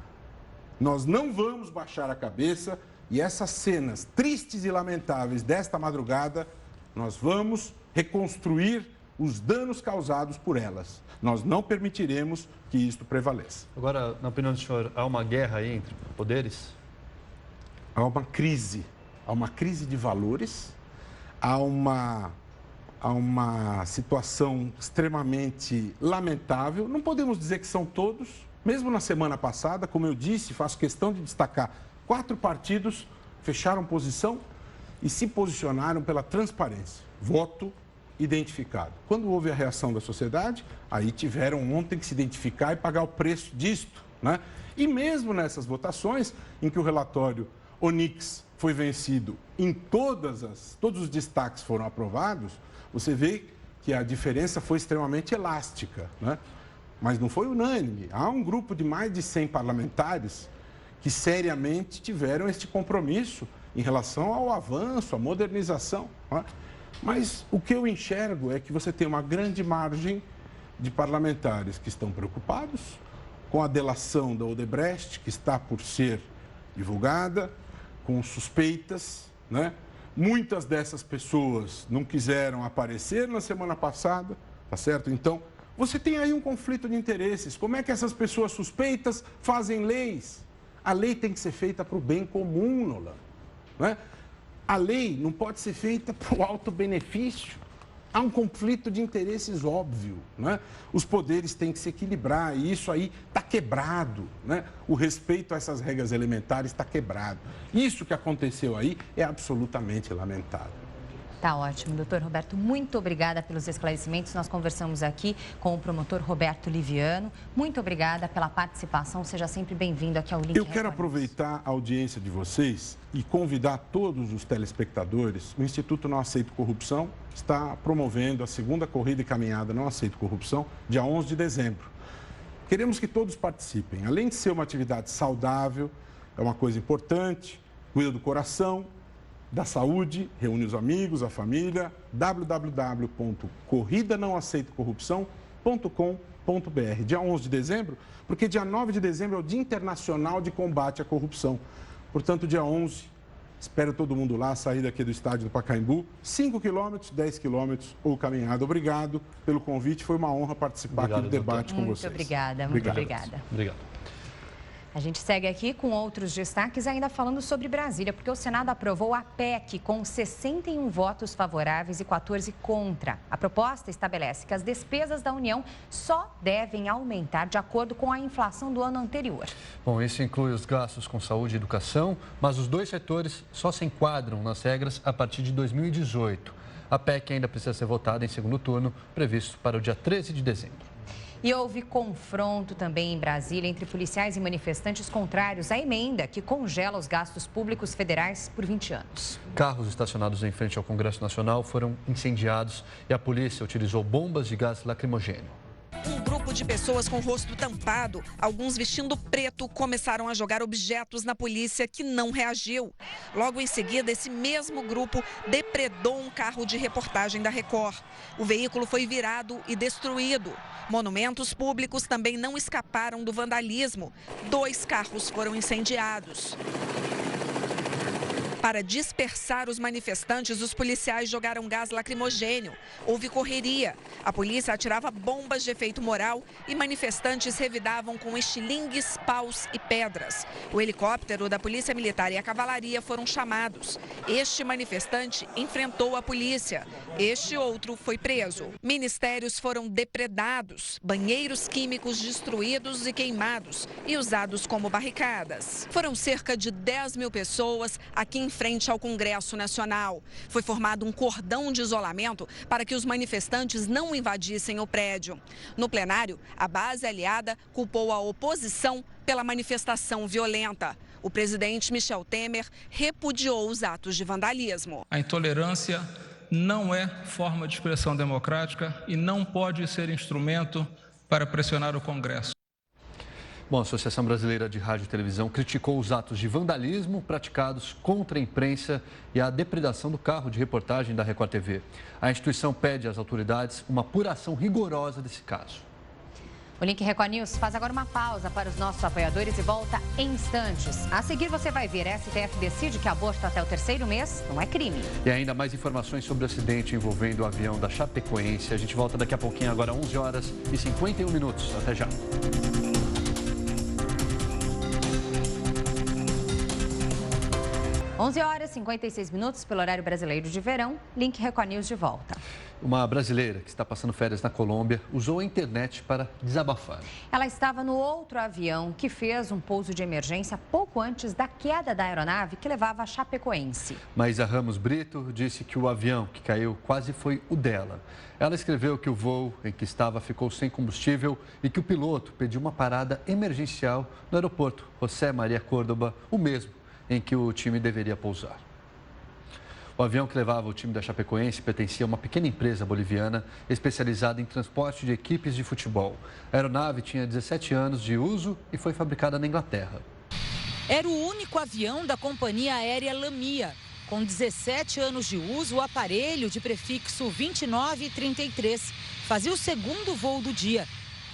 S13: nós não vamos baixar a cabeça e essas cenas tristes e lamentáveis desta madrugada, nós vamos reconstruir os danos causados por elas. Nós não permitiremos que isto prevaleça.
S2: Agora, na opinião do senhor, há uma guerra aí entre poderes?
S13: Há uma crise de valores, há uma situação extremamente lamentável. Não podemos dizer que são todos. Mesmo na semana passada, como eu disse, faço questão de destacar, 4 partidos fecharam posição e se posicionaram pela transparência. Voto identificado. Quando houve a reação da sociedade, aí tiveram ontem que se identificar e pagar o preço disto, né? E mesmo nessas votações, em que o relatório Onix foi vencido, em todos os destaques foram aprovados, você vê que a diferença foi extremamente elástica, né? Mas não foi unânime. Há um grupo de mais de 100 parlamentares que seriamente tiveram este compromisso em relação ao avanço, à modernização, né? Mas o que eu enxergo é que você tem uma grande margem de parlamentares que estão preocupados com a delação da Odebrecht, que está por ser divulgada, com suspeitas, né? Muitas dessas pessoas não quiseram aparecer na semana passada, tá certo? Então, você tem aí um conflito de interesses. Como é que essas pessoas suspeitas fazem leis? A lei tem que ser feita para o bem comum, Nolan, né? A lei não pode ser feita para o alto benefício. Há um conflito de interesses óbvio, né? Os poderes têm que se equilibrar e isso aí está quebrado, né? O respeito a essas regras elementares está quebrado. Isso que aconteceu aí é absolutamente lamentável.
S1: Tá ótimo, doutor Roberto, muito obrigada pelos esclarecimentos. Nós conversamos aqui com o promotor Roberto Liviano. Muito obrigada pela participação, seja sempre bem-vindo aqui ao Link.
S13: Eu quero aproveitar a audiência de vocês e convidar todos os telespectadores. O Instituto Não Aceito Corrupção está promovendo a segunda corrida e caminhada Não Aceito Corrupção, dia 11 de dezembro. Queremos que todos participem. Além de ser uma atividade saudável, é uma coisa importante, cuida do coração, da saúde, reúne os amigos, a família, www.corridanãoaceitocorrupção.com.br. Dia 11 de dezembro, porque dia 9 de dezembro é o Dia Internacional de Combate à Corrupção. Portanto, dia 11, espero todo mundo lá, sair daqui do estádio do Pacaembu, 5 quilômetros, 10 quilômetros ou caminhada. Obrigado pelo convite, foi uma honra participar aqui do debate com vocês.
S1: Muito obrigada, muito obrigada.
S2: Obrigado.
S1: A gente segue aqui com outros destaques, ainda falando sobre Brasília, porque o Senado aprovou a PEC com 61 votos favoráveis e 14 contra. A proposta estabelece que as despesas da União só devem aumentar de acordo com a inflação do ano anterior.
S2: Bom, isso inclui os gastos com saúde e educação, mas os dois setores só se enquadram nas regras a partir de 2018. A PEC ainda precisa ser votada em segundo turno, previsto para o dia 13 de dezembro.
S1: E houve confronto também em Brasília entre policiais e manifestantes contrários à emenda que congela os gastos públicos federais por 20 anos.
S2: Carros estacionados em frente ao Congresso Nacional foram incendiados e a polícia utilizou bombas de gás lacrimogêneo.
S15: Um grupo de pessoas com o rosto tampado, alguns vestindo preto, começaram a jogar objetos na polícia, que não reagiu. Logo em seguida, esse mesmo grupo depredou um carro de reportagem da Record. O veículo foi virado e destruído. Monumentos públicos também não escaparam do vandalismo. 2 carros foram incendiados. Para dispersar os manifestantes, os policiais jogaram gás lacrimogênio. Houve correria. A polícia atirava bombas de efeito moral e manifestantes revidavam com estilingues, paus e pedras. O helicóptero da Polícia Militar e a cavalaria foram chamados. Este manifestante enfrentou a polícia. Este outro foi preso. Ministérios foram depredados, banheiros químicos destruídos e queimados e usados como barricadas. Foram cerca de 10 mil pessoas aqui em frente ao Congresso Nacional. Foi formado um cordão de isolamento para que os manifestantes não invadissem o prédio. No plenário, a base aliada culpou a oposição pela manifestação violenta. O presidente Michel Temer repudiou os atos de vandalismo.
S16: A intolerância não é forma de expressão democrática e não pode ser instrumento para pressionar o Congresso.
S2: Bom, a Associação Brasileira de Rádio e Televisão criticou os atos de vandalismo praticados contra a imprensa e a depredação do carro de reportagem da Record TV. A instituição pede às autoridades uma apuração rigorosa desse caso.
S1: O Link Record News faz agora uma pausa para os nossos apoiadores e volta em instantes. A seguir você vai ver, a STF decide que aborto até o 3º mês não é crime.
S2: E ainda mais informações sobre o acidente envolvendo o avião da Chapecoense. A gente volta daqui a pouquinho, agora 11h51. Até já.
S1: Onze horas e 56 minutos pelo horário brasileiro de verão. Link Record News de volta.
S2: Uma brasileira que está passando férias na Colômbia usou a internet para desabafar.
S1: Ela estava no outro avião que fez um pouso de emergência pouco antes da queda da aeronave que levava a Chapecoense.
S2: Maísa Ramos Brito disse que o avião que caiu quase foi o dela. Ela escreveu que o voo em que estava ficou sem combustível e que o piloto pediu uma parada emergencial no aeroporto José Maria Córdoba, o mesmo em que o time deveria pousar. O avião que levava o time da Chapecoense pertencia a uma pequena empresa boliviana especializada em transporte de equipes de futebol. A aeronave tinha 17 anos de uso e foi fabricada na Inglaterra.
S17: Era o único avião da companhia aérea Lamia. Com 17 anos de uso, o aparelho de prefixo 2933 fazia o segundo voo do dia.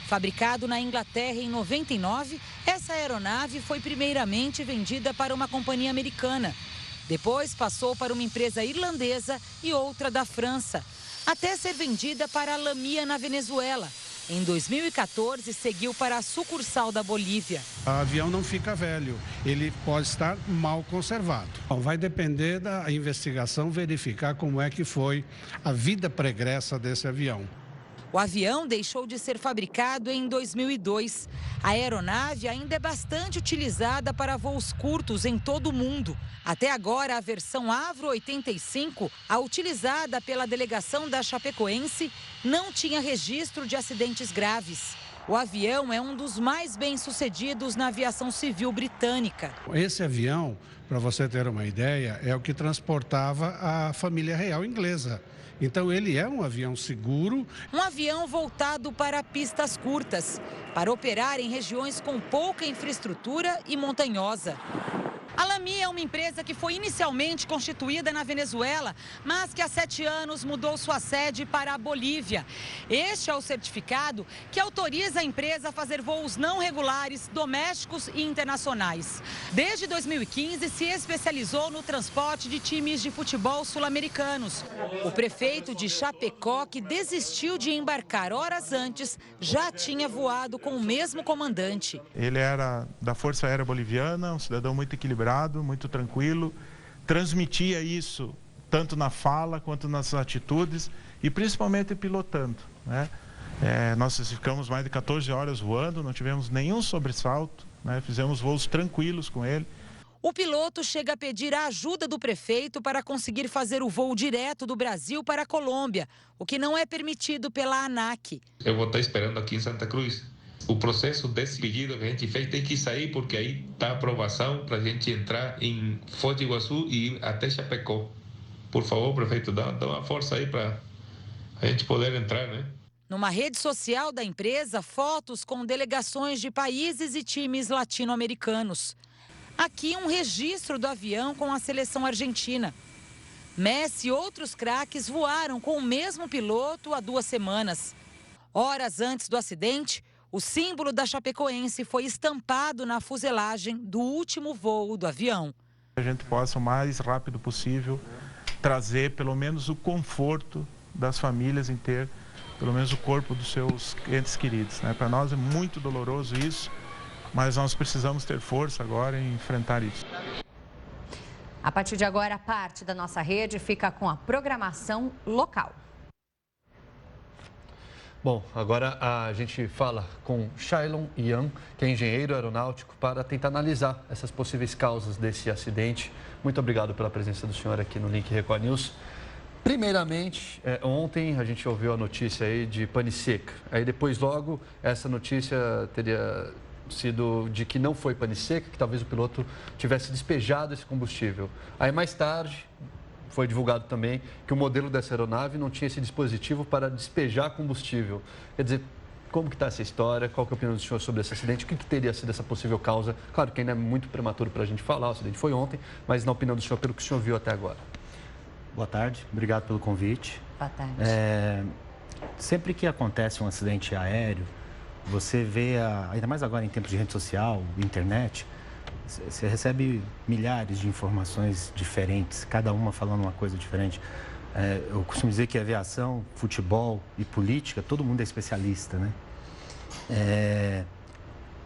S17: Fabricado na Inglaterra em 99, essa aeronave foi primeiramente vendida para uma companhia americana. Depois passou para uma empresa irlandesa e outra da França, até ser vendida para a Lamia na Venezuela. Em 2014, seguiu para a sucursal da Bolívia.
S18: O avião não fica velho, ele pode estar mal conservado. Bom, vai depender da investigação verificar como é que foi a vida pregressa desse avião.
S17: O avião deixou de ser fabricado em 2002. A aeronave ainda é bastante utilizada para voos curtos em todo o mundo. Até agora, a versão Avro 85, a utilizada pela delegação da Chapecoense, não tinha registro de acidentes graves. O avião é um dos mais bem-sucedidos na aviação civil britânica.
S18: Esse avião, para você ter uma ideia, é o que transportava a família real inglesa. Então, ele é um avião seguro.
S17: Um avião voltado para pistas curtas, para operar em regiões com pouca infraestrutura e montanhosa. A Lamia é uma empresa que foi inicialmente constituída na Venezuela, mas que há 7 anos mudou sua sede para a Bolívia. Este é o certificado que autoriza a empresa a fazer voos não regulares, domésticos e internacionais. Desde 2015, se especializou no transporte de times de futebol sul-americanos. O prefeito de Chapecó, que desistiu de embarcar horas antes, já tinha voado com o mesmo comandante.
S19: Ele era da Força Aérea Boliviana, um cidadão muito equilibrado, muito tranquilo, transmitia isso tanto na fala quanto nas atitudes e principalmente pilotando, né? Nós ficamos mais de 14 horas voando, não tivemos nenhum sobressalto, né? Fizemos voos tranquilos com ele.
S17: O piloto chega a pedir a ajuda do prefeito para conseguir fazer o voo direto do Brasil para a Colômbia, o que não é permitido pela ANAC.
S20: Eu vou estar esperando aqui em Santa Cruz. O processo desse pedido que a gente fez tem que sair porque aí está a aprovação para a gente entrar em Foz do Iguaçu e ir até Chapecó. Por favor, prefeito, dá uma força aí para a gente poder entrar, né?
S17: Numa rede social da empresa, fotos com delegações de países e times latino-americanos. Aqui um registro do avião com a seleção argentina. Messi e outros craques voaram com o mesmo piloto há 2 semanas. Horas antes do acidente, o símbolo da Chapecoense foi estampado na fuselagem do último voo do avião.
S19: A gente possa, o mais rápido possível, trazer pelo menos o conforto das famílias em ter, pelo menos o corpo dos seus entes queridos, né? Para nós é muito doloroso isso, mas nós precisamos ter força agora em enfrentar isso.
S1: A partir de agora, parte da nossa rede fica com a programação local.
S2: Bom, agora a gente fala com Shailon Ian, que é engenheiro aeronáutico, para tentar analisar essas possíveis causas desse acidente. Muito obrigado pela presença do senhor aqui no Link Record News. Primeiramente, ontem a gente ouviu a notícia aí de pane seca. Aí depois logo essa notícia teria sido de que não foi pane seca, que talvez o piloto tivesse despejado esse combustível. Aí, mais tarde, foi divulgado também que o modelo dessa aeronave não tinha esse dispositivo para despejar combustível. Quer dizer, como que está essa história? Qual que é a opinião do senhor sobre esse acidente? O que teria sido essa possível causa? Claro que ainda é muito prematuro para a gente falar, o acidente foi ontem, mas na opinião do senhor, pelo que o senhor viu até agora.
S21: Boa tarde, obrigado pelo convite.
S1: Boa tarde.
S21: Sempre que acontece um acidente aéreo, você vê, ainda mais agora em tempos de rede social, internet, você recebe milhares de informações diferentes, cada uma falando uma coisa diferente. Eu costumo dizer que aviação, futebol e política, todo mundo é especialista, né?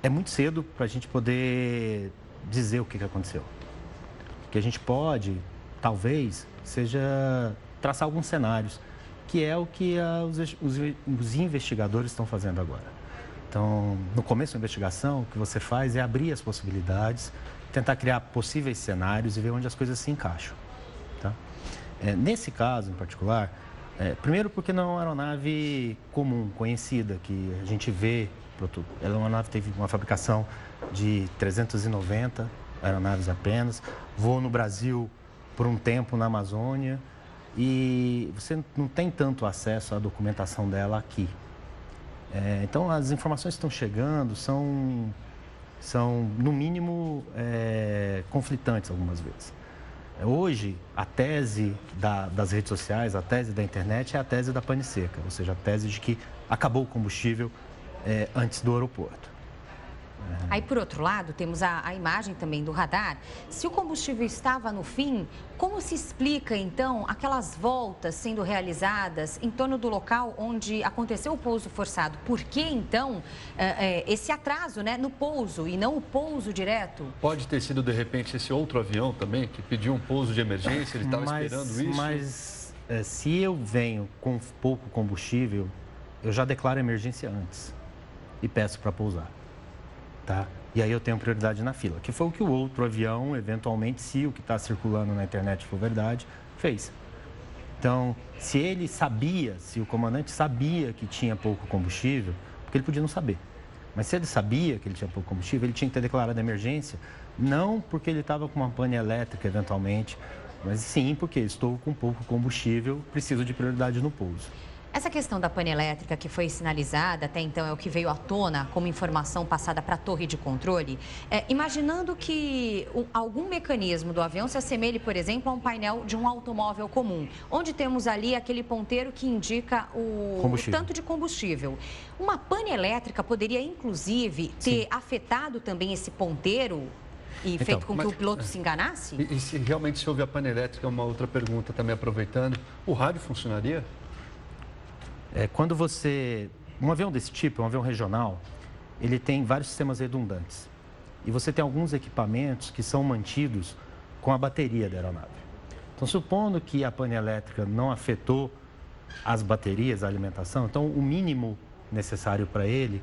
S21: É muito cedo para a gente poder dizer o que aconteceu. O que a gente pode, talvez, seja traçar alguns cenários, que é o que os investigadores estão fazendo agora. Então, no começo da investigação, o que você faz é abrir as possibilidades, tentar criar possíveis cenários e ver onde as coisas se encaixam. Tá? Nesse caso, em particular, primeiro porque não é uma aeronave comum, conhecida, que a gente vê. Ela é uma aeronave que teve uma fabricação de 390 aeronaves apenas, voou no Brasil por um tempo na Amazônia e você não tem tanto acesso à documentação dela aqui. Então, as informações que estão chegando são no mínimo, conflitantes algumas vezes. Hoje, a tese das redes sociais, a tese da internet é a tese da pane seca, ou seja, a tese de que acabou o combustível antes do aeroporto.
S1: Aí, por outro lado, temos a imagem também do radar. Se o combustível estava no fim, como se explica, então, aquelas voltas sendo realizadas em torno do local onde aconteceu o pouso forçado? Por que, então, esse atraso, né, no pouso e não o pouso direto?
S2: Pode ter sido, de repente, esse outro avião também, que pediu um pouso de emergência, ele estava esperando isso?
S21: Mas se eu venho com pouco combustível, eu já declaro emergência antes e peço para pousar. Tá? E aí eu tenho prioridade na fila, que foi o que o outro avião, eventualmente, se o que está circulando na internet for verdade, fez. Então, se ele sabia, se o comandante sabia que tinha pouco combustível, porque ele podia não saber, mas se ele sabia que ele tinha pouco combustível, ele tinha que ter declarado a emergência, não porque ele estava com uma pane elétrica, eventualmente, mas sim porque estou com pouco combustível, preciso de prioridade no pouso.
S1: Essa questão da pane elétrica que foi sinalizada, até então é o que veio à tona como informação passada para a torre de controle, imaginando que algum mecanismo do avião se assemelhe, por exemplo, a um painel de um automóvel comum, onde temos ali aquele ponteiro que indica o tanto de combustível. Uma pane elétrica poderia, inclusive, ter afetado também esse ponteiro e feito com que o piloto se enganasse?
S2: E se realmente houve a pane elétrica, uma outra pergunta também aproveitando, o rádio funcionaria?
S21: Quando um avião desse tipo, um avião regional, ele tem vários sistemas redundantes. E você tem alguns equipamentos que são mantidos com a bateria da aeronave. Então, supondo que a pane elétrica não afetou as baterias, a alimentação, então o mínimo necessário para ele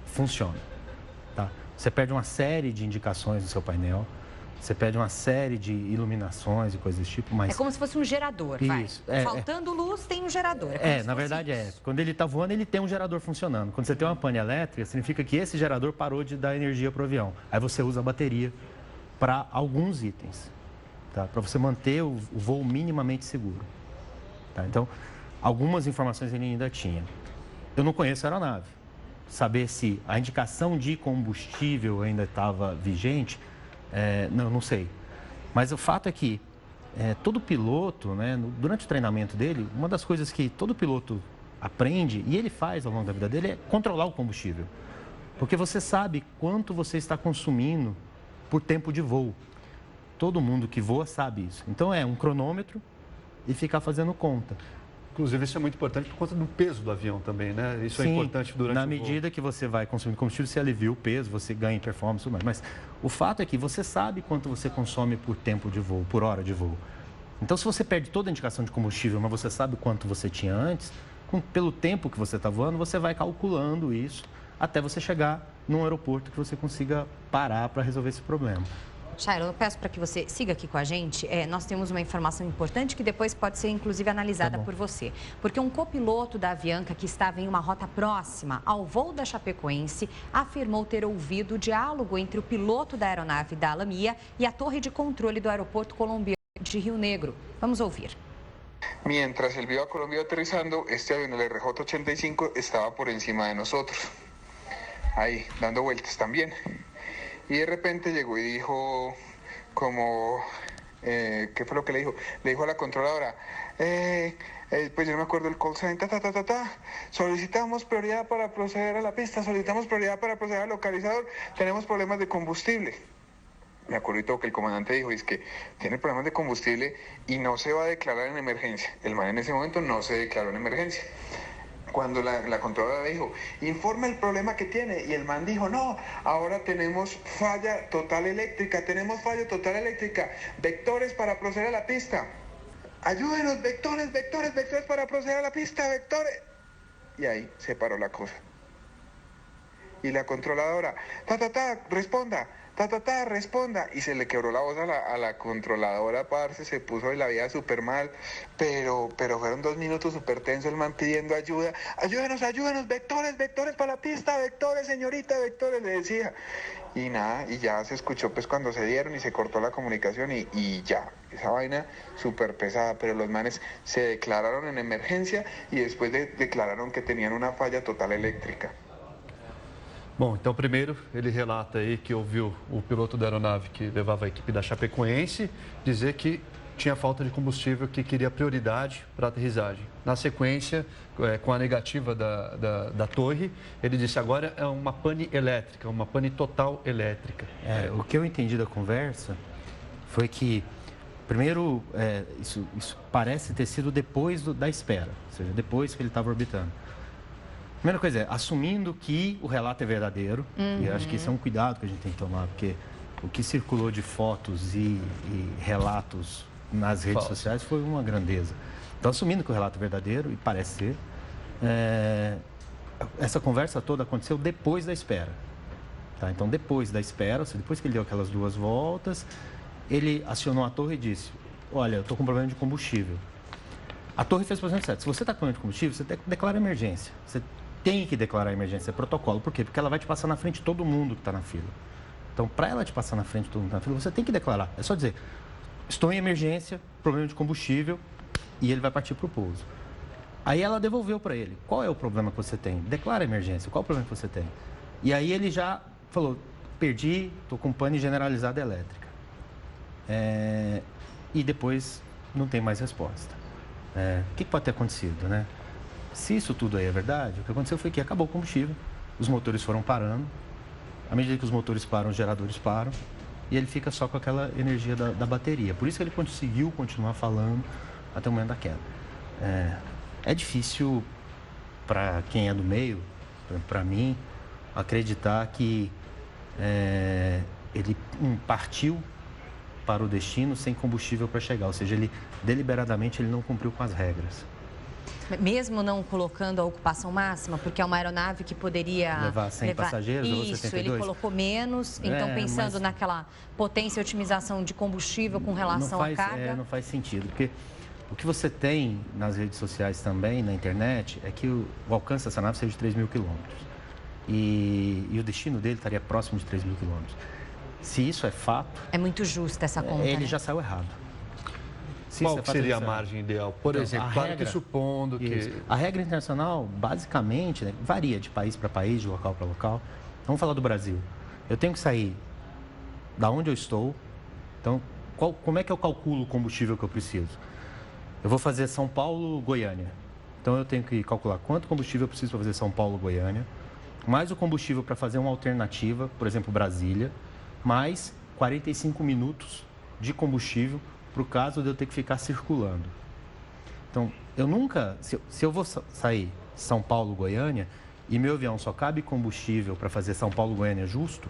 S21: funciona. Tá? Você perde uma série de indicações no seu painel, você pede uma série de iluminações e coisas desse tipo, mas...
S1: É como se fosse um gerador,
S21: Isso,
S1: faltando luz, tem um gerador.
S21: Na verdade Quando ele está voando, ele tem um gerador funcionando. Quando você tem uma pane elétrica, significa que esse gerador parou de dar energia para o avião. Aí você usa a bateria para alguns itens, tá? Para você manter o voo minimamente seguro. Tá? Então, algumas informações ele ainda tinha. Eu não conheço a aeronave. Saber se a indicação de combustível ainda estava vigente... não sei. Mas o fato é que todo piloto, né, durante o treinamento dele, uma das coisas que todo piloto aprende e ele faz ao longo da vida dele é controlar o combustível. Porque você sabe quanto você está consumindo por tempo de voo. Todo mundo que voa sabe isso. Então é um cronômetro e ficar fazendo conta.
S2: Inclusive, isso é muito importante por conta do peso do avião também, né? Isso é importante durante o voo.
S21: Na medida que você vai consumindo combustível, você alivia o peso, você ganha em performance e tudo mais. Mas o fato é que você sabe quanto você consome por tempo de voo, por hora de voo. Então, se você perde toda a indicação de combustível, mas você sabe quanto você tinha antes, pelo tempo que você está voando, você vai calculando isso até você chegar num aeroporto que você consiga parar para resolver esse problema.
S1: Shaila, eu peço para que você siga aqui com a gente. Nós temos uma informação importante que depois pode ser, inclusive, analisada por você. Porque um copiloto da Avianca que estava em uma rota próxima ao voo da Chapecoense afirmou ter ouvido o diálogo entre o piloto da aeronave da Alamia e a torre de controle do aeroporto colombiano de Rio Negro. Vamos ouvir.
S4: Mientras él vio a Colombia aterrizando, este avión, el RJ-85, estaba por encima de nosotros, ahí, dando vueltas también. Y de repente llegó y dijo, como, ¿qué fue lo que le dijo? Le dijo a la controladora, pues yo no me acuerdo el call sign, solicitamos prioridad para proceder a la pista, solicitamos prioridad para proceder al localizador, tenemos problemas de combustible. Me acuerdo que el comandante dijo, es que tiene problemas de combustible y no se va a declarar en emergencia. El man en ese momento no se declaró en emergencia. Cuando la controladora dijo, informa el problema que tiene, y el man dijo, no, ahora tenemos falla total eléctrica, vectores para proceder a la pista. Ayúdenos, vectores para proceder a la pista, vectores. Y ahí se paró la cosa. Y la controladora, responda. Responda. Y se le quebró la voz a la controladora, parce, se puso de la vida súper mal, pero fueron 2 minutos súper tenso, el man pidiendo ayuda. Ayúdenos, vectores para la pista, vectores, señorita, vectores, le decía. Y nada, y ya se escuchó pues cuando se dieron y se cortó la comunicación y ya, esa vaina súper pesada, pero los manes se declararon en emergencia y después declararon que tenían una falla total eléctrica.
S2: Bom, então primeiro ele relata aí que ouviu o piloto da aeronave que levava a equipe da Chapecoense dizer que tinha falta de combustível, que queria prioridade para a aterrissagem. Na sequência, com a negativa da torre, ele disse agora é uma pane elétrica, uma pane total elétrica.
S21: O que eu entendi da conversa foi que, primeiro, isso parece ter sido depois da espera, ou seja, depois que ele estava orbitando. Primeira coisa é, assumindo que o relato é verdadeiro, e eu acho que isso é um cuidado que a gente tem que tomar, porque o que circulou de fotos e relatos nas redes sociais foi uma grandeza. Então, assumindo que o relato é verdadeiro, e parece ser, essa conversa toda aconteceu depois da espera. Tá? Então, depois da espera, ou seja, depois que ele deu aquelas 2 voltas, ele acionou a torre e disse, olha, eu estou com problema de combustível. A torre fez o procedimento certo. Se você está com problema de combustível, você declara emergência. Você tem que declarar emergência, é protocolo. Por quê? Porque ela vai te passar na frente de todo mundo que está na fila. Então, para ela te passar na frente de todo mundo que está na fila, você tem que declarar. É só dizer, estou em emergência, problema de combustível, e ele vai partir para o pouso. Aí ela devolveu para ele. Qual é o problema que você tem? Declara a emergência. Qual é o problema que você tem? E aí ele já falou, perdi, estou com pane generalizada elétrica. E depois não tem mais resposta. O que pode ter acontecido, né? Se isso tudo aí é verdade, o que aconteceu foi que acabou o combustível, os motores foram parando, à medida que os motores param, os geradores param, e ele fica só com aquela energia da bateria. Por isso que ele conseguiu continuar falando até o momento da queda. É difícil para quem é do meio, para mim, acreditar que ele partiu para o destino sem combustível para chegar, ou seja, ele deliberadamente ele não cumpriu com as regras.
S1: Mesmo não colocando a ocupação máxima, porque é uma aeronave que poderia
S21: levar 100 passageiros,
S1: isso,
S21: ou 72?
S1: Ele colocou menos, então pensando naquela potência e otimização de combustível com relação à carga.
S21: Não faz sentido, porque o que você tem nas redes sociais também, na internet, é que o alcance dessa nave seja de 3 mil quilômetros. E o destino dele estaria próximo de 3 mil quilômetros. Se isso é fato...
S1: É muito justa essa conta,
S21: ele
S1: né?
S21: já saiu errado.
S2: Qual seria a margem ideal? Por exemplo, claro que supondo que...
S21: A regra internacional, basicamente, né, varia de país para país, de local para local. Vamos falar do Brasil. Eu tenho que sair da onde eu estou. Então, como é que eu calculo o combustível que eu preciso? Eu vou fazer São Paulo, Goiânia. Então, eu tenho que calcular quanto combustível eu preciso para fazer São Paulo, Goiânia, mais o combustível para fazer uma alternativa, por exemplo, Brasília, mais 45 minutos de combustível para o caso de eu ter que ficar circulando. Então, eu nunca... Se eu vou sair São Paulo, Goiânia, e meu avião só cabe combustível para fazer São Paulo, Goiânia justo,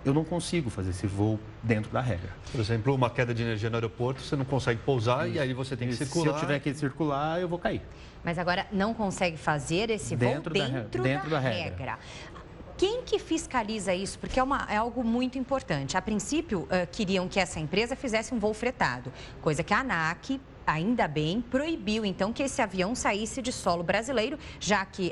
S21: eu não consigo fazer esse voo dentro da regra.
S2: Por exemplo, uma queda de energia no aeroporto, você não consegue pousar e aí você tem que circular.
S21: Se eu tiver que circular, eu vou cair.
S1: Mas agora não consegue fazer esse voo dentro da regra. Quem que fiscaliza isso? Porque é algo muito importante. A princípio, queriam que essa empresa fizesse um voo fretado, coisa que a ANAC, ainda bem, proibiu, então, que esse avião saísse de solo brasileiro, já que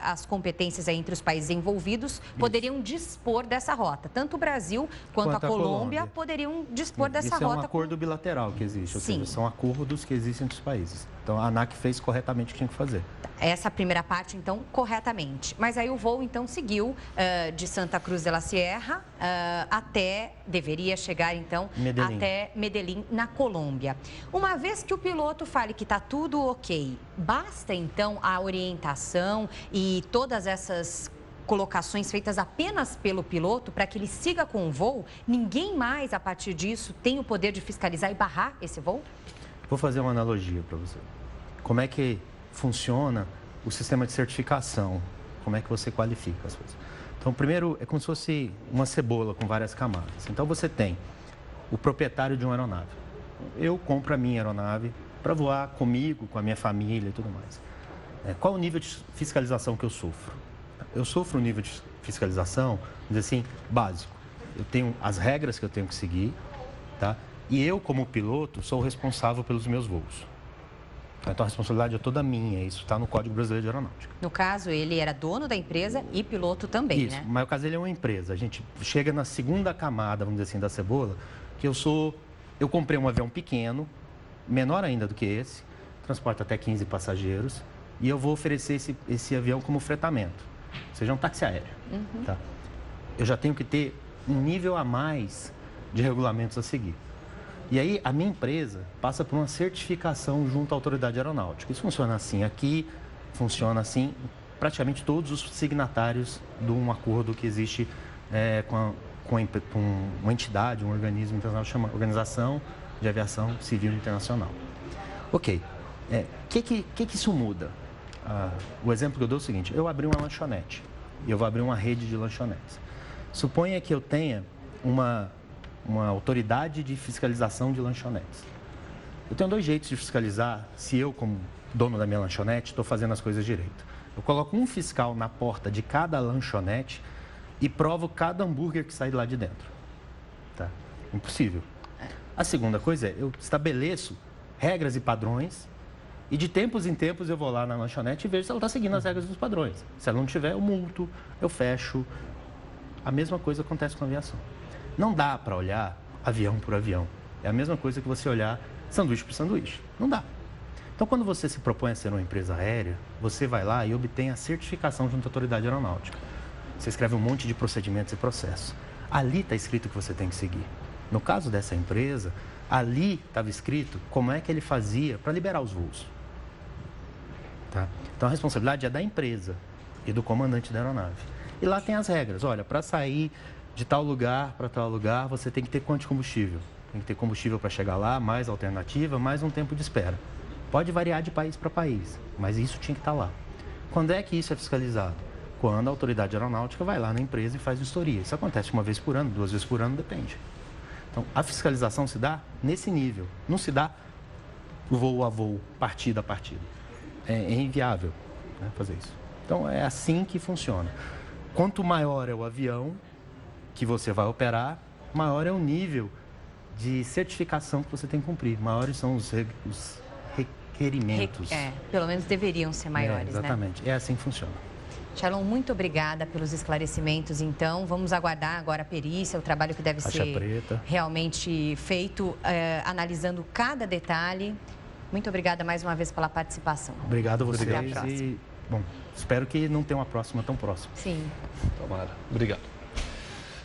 S1: as competências entre os países envolvidos poderiam dispor dessa rota. Tanto o Brasil quanto a Colômbia poderiam dispor dessa rota.
S21: Isso é um acordo bilateral que existe, ou seja, são acordos que existem entre os países. Então, a ANAC fez corretamente o que tinha que fazer.
S1: Essa primeira parte, então, corretamente. Mas aí o voo, então, seguiu de Santa Cruz de la Sierra deveria chegar, então, até Medellín, na Colômbia. Uma vez que o piloto fale que está tudo ok, basta, então, a orientação e todas essas colocações feitas apenas pelo piloto para que ele siga com o voo? Ninguém mais, a partir disso, tem o poder de fiscalizar e barrar esse voo?
S21: Vou fazer uma analogia para você. Como é que funciona o sistema de certificação? Como é que você qualifica as coisas? Então, primeiro, é como se fosse uma cebola com várias camadas. Então, você tem o proprietário de uma aeronave. Eu compro a minha aeronave para voar comigo, com a minha família e tudo mais. Qual o nível de fiscalização que eu sofro? Eu sofro um nível de fiscalização, vamos dizer assim, básico. Eu tenho as regras que eu tenho que seguir, tá? E eu, como piloto, sou o responsável pelos meus voos. Então, a responsabilidade é toda minha. Isso está no Código Brasileiro de Aeronáutica.
S1: No caso, ele era dono da empresa e piloto também,
S21: isso,
S1: né?
S21: Mas no caso, ele é uma empresa. A gente chega na segunda camada, vamos dizer assim, da cebola, que eu comprei um avião pequeno, menor ainda do que esse, transporta até 15 passageiros, e eu vou oferecer esse avião como fretamento, ou seja, um táxi aéreo. Tá? Eu já tenho que ter um nível a mais de regulamentos a seguir. E aí, a minha empresa passa por uma certificação junto à autoridade aeronáutica. Isso funciona assim aqui, funciona assim praticamente todos os signatários de um acordo que existe com uma entidade, um organismo internacional, chama Organização de Aviação Civil Internacional. Ok, que isso muda? O exemplo que eu dou é o seguinte: eu abri uma lanchonete e eu vou abrir uma rede de lanchonetes. Suponha que eu tenha uma autoridade de fiscalização de lanchonetes. Eu tenho dois jeitos de fiscalizar se eu, como dono da minha lanchonete, estou fazendo as coisas direito. Eu coloco um fiscal na porta de cada lanchonete e provo cada hambúrguer que sai lá de dentro. Tá? Impossível. A segunda coisa é, eu estabeleço regras e padrões e de tempos em tempos eu vou lá na lanchonete e vejo se ela está seguindo as regras dos padrões. Se ela não tiver, eu multo, eu fecho. A mesma coisa acontece com a aviação. Não dá para olhar avião por avião. É a mesma coisa que você olhar sanduíche por sanduíche. Não dá. Então, quando você se propõe a ser uma empresa aérea, você vai lá e obtém a certificação junto à autoridade aeronáutica. Você escreve um monte de procedimentos e processos. Ali está escrito o que você tem que seguir. No caso dessa empresa, ali estava escrito como é que ele fazia para liberar os voos. Tá? Então, a responsabilidade é da empresa e do comandante da aeronave. E lá tem as regras. Olha, para sair de tal lugar para tal lugar, você tem que ter quanto de combustível? Tem que ter combustível para chegar lá, mais alternativa, mais um tempo de espera. Pode variar de país para país, mas isso tinha que estar lá. Quando é que isso é fiscalizado? Quando a autoridade aeronáutica vai lá na empresa e faz vistoria. Isso acontece uma vez por ano, 2 vezes por ano, depende. Então, a fiscalização se dá nesse nível. Não se dá voo a voo, partida a partida. É inviável, né, fazer isso. Então, é assim que funciona. Quanto maior é o avião que você vai operar, maior é o nível de certificação que você tem que cumprir. Maiores são os requerimentos.
S1: Pelo menos deveriam ser maiores,
S21: exatamente.
S1: né?
S21: É assim que funciona.
S1: Shalom, muito obrigada pelos esclarecimentos, então. Vamos aguardar agora a perícia, o trabalho que deve ser realmente feito, analisando cada detalhe. Muito obrigada mais uma vez pela participação.
S21: Obrigado a vocês.
S1: Até a próxima.
S21: E, bom, espero que não tenha uma próxima tão próxima.
S1: Sim.
S2: Tomara. Obrigado.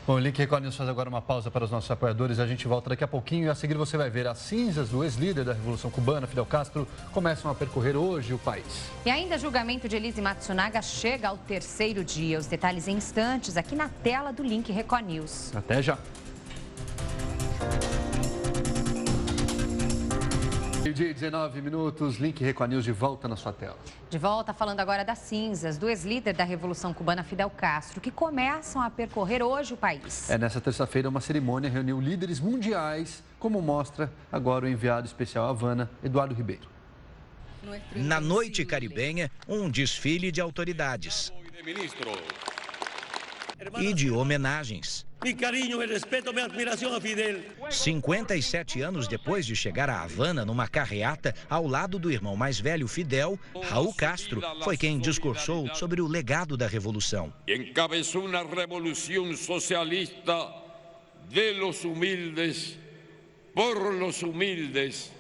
S2: Bom, o Link Record News faz agora uma pausa para os nossos apoiadores. A gente volta daqui a pouquinho e a seguir você vai ver as cinzas do ex-líder da Revolução Cubana, Fidel Castro, começam a percorrer hoje o país.
S1: E ainda julgamento de Elise Matsunaga chega ao 3º dia. Os detalhes em instantes aqui na tela do Link Record News.
S2: Até já. Meio-dia e 19 minutos, Link Record News de volta na sua tela.
S1: De volta falando agora das cinzas do ex-líder da Revolução Cubana, Fidel Castro, que começam a percorrer hoje o país.
S2: Nessa terça-feira, uma cerimônia reuniu líderes mundiais, como mostra agora o enviado especial à Havana, Eduardo Ribeiro.
S5: Na noite caribenha, um desfile de autoridades.
S3: e de homenagens.
S22: Mi carinho, mi respeto, mi admiração a Fidel.
S3: 57 anos depois de chegar a Havana numa carreata ao lado do irmão mais velho, Fidel, Raul Castro foi quem discursou sobre o legado da Revolução.
S23: Encabeçou uma revolução socialista de los humildes, por los humildes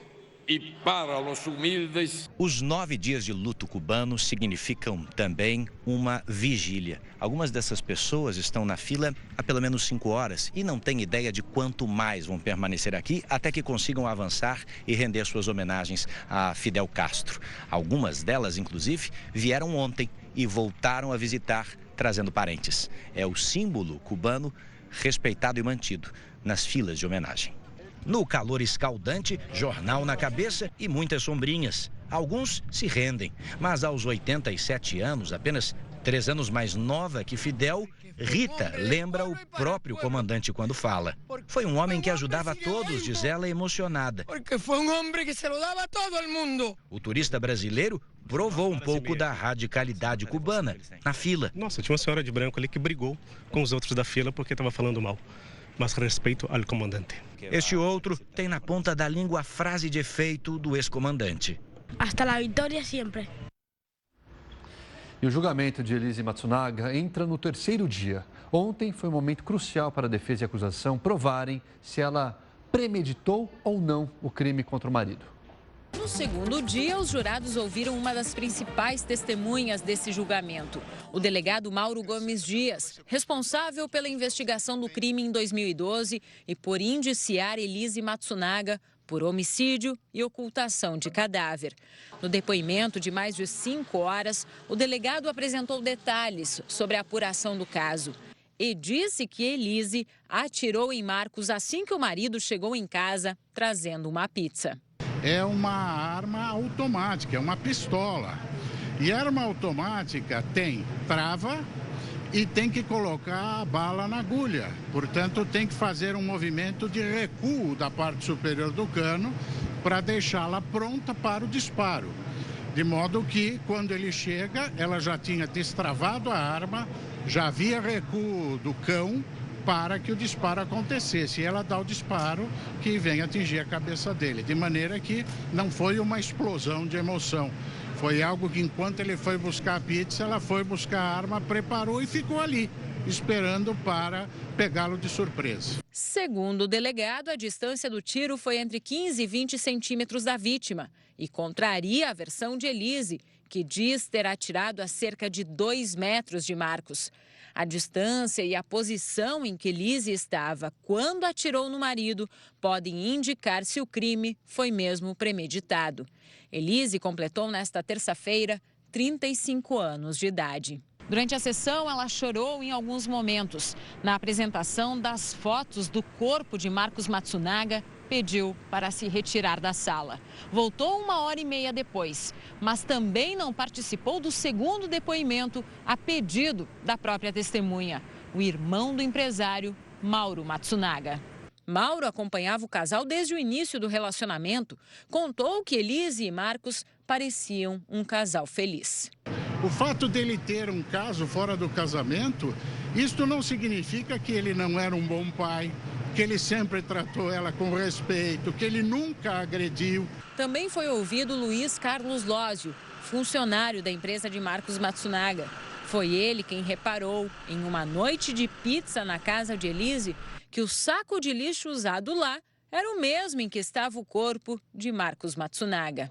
S23: e para os humildes.
S3: Os 9 dias de luto cubano significam também uma vigília. Algumas dessas pessoas estão na fila há pelo menos 5 horas e não têm ideia de quanto mais vão permanecer aqui até que consigam avançar e render suas homenagens a Fidel Castro. Algumas delas, inclusive, vieram ontem e voltaram a visitar, trazendo parentes. É o símbolo cubano respeitado e mantido nas filas de homenagem. No calor escaldante, jornal na cabeça e muitas sombrinhas. Alguns se rendem, mas aos 87 anos, apenas 3 anos mais nova que Fidel, Rita lembra o próprio comandante quando fala. Foi um homem que ajudava todos, diz ela emocionada.
S24: Porque foi um homem que se lo dava a todo mundo.
S3: O turista brasileiro provou um pouco da radicalidade cubana na fila.
S25: Nossa, tinha uma senhora de branco ali que brigou com os outros da fila porque estava falando mal. Mas respeito ao comandante.
S3: Este outro tem na ponta da língua a frase de efeito do ex-comandante.
S24: Hasta la vitória sempre.
S2: E o julgamento de Elise Matsunaga entra no 3º dia. Ontem foi um momento crucial para a defesa e a acusação provarem se ela premeditou ou não o crime contra o marido.
S26: No 2º dia, os jurados ouviram uma das principais testemunhas desse julgamento, o delegado Mauro Gomes Dias, responsável pela investigação do crime em 2012 e por indiciar Elise Matsunaga por homicídio e ocultação de cadáver. No depoimento de mais de 5 horas, o delegado apresentou detalhes sobre a apuração do caso e disse que Elise atirou em Marcos assim que o marido chegou em casa trazendo uma pizza.
S27: É uma arma automática, é uma pistola. E arma automática tem trava e tem que colocar a bala na agulha. Portanto, tem que fazer um movimento de recuo da parte superior do cano para deixá-la pronta para o disparo. De modo que, quando ele chega, ela já tinha destravado a arma, já havia recuo do cão para que o disparo acontecesse. E ela dá o disparo que vem atingir a cabeça dele. De maneira que não foi uma explosão de emoção. Foi algo que, enquanto ele foi buscar a pizza, ela foi buscar a arma, preparou e ficou ali, esperando para pegá-lo de surpresa.
S26: Segundo o delegado, a distância do tiro foi entre 15 e 20 centímetros da vítima e contraria a versão de Elise, que diz ter atirado a cerca de 2 metros de Marcos. A distância e a posição em que Elise estava quando atirou no marido podem indicar se o crime foi mesmo premeditado. Elise completou nesta terça-feira 35 anos de idade. Durante a sessão, ela chorou em alguns momentos. Na apresentação das fotos do corpo de Marcos Matsunaga, pediu para se retirar da sala. Voltou 1h30 depois, mas também não participou do 2º depoimento a pedido da própria testemunha, o irmão do empresário, Mauro Matsunaga. Mauro acompanhava o casal desde o início do relacionamento. Contou que Elise e Marcos pareciam um casal feliz.
S27: O fato dele ter um caso fora do casamento, isto não significa que ele não era um bom pai, que ele sempre tratou ela com respeito, que ele nunca agrediu.
S26: Também foi ouvido Luiz Carlos Lózio, funcionário da empresa de Marcos Matsunaga. Foi ele quem reparou, em uma noite de pizza na casa de Elise, que o saco de lixo usado lá era o mesmo em que estava o corpo de Marcos Matsunaga.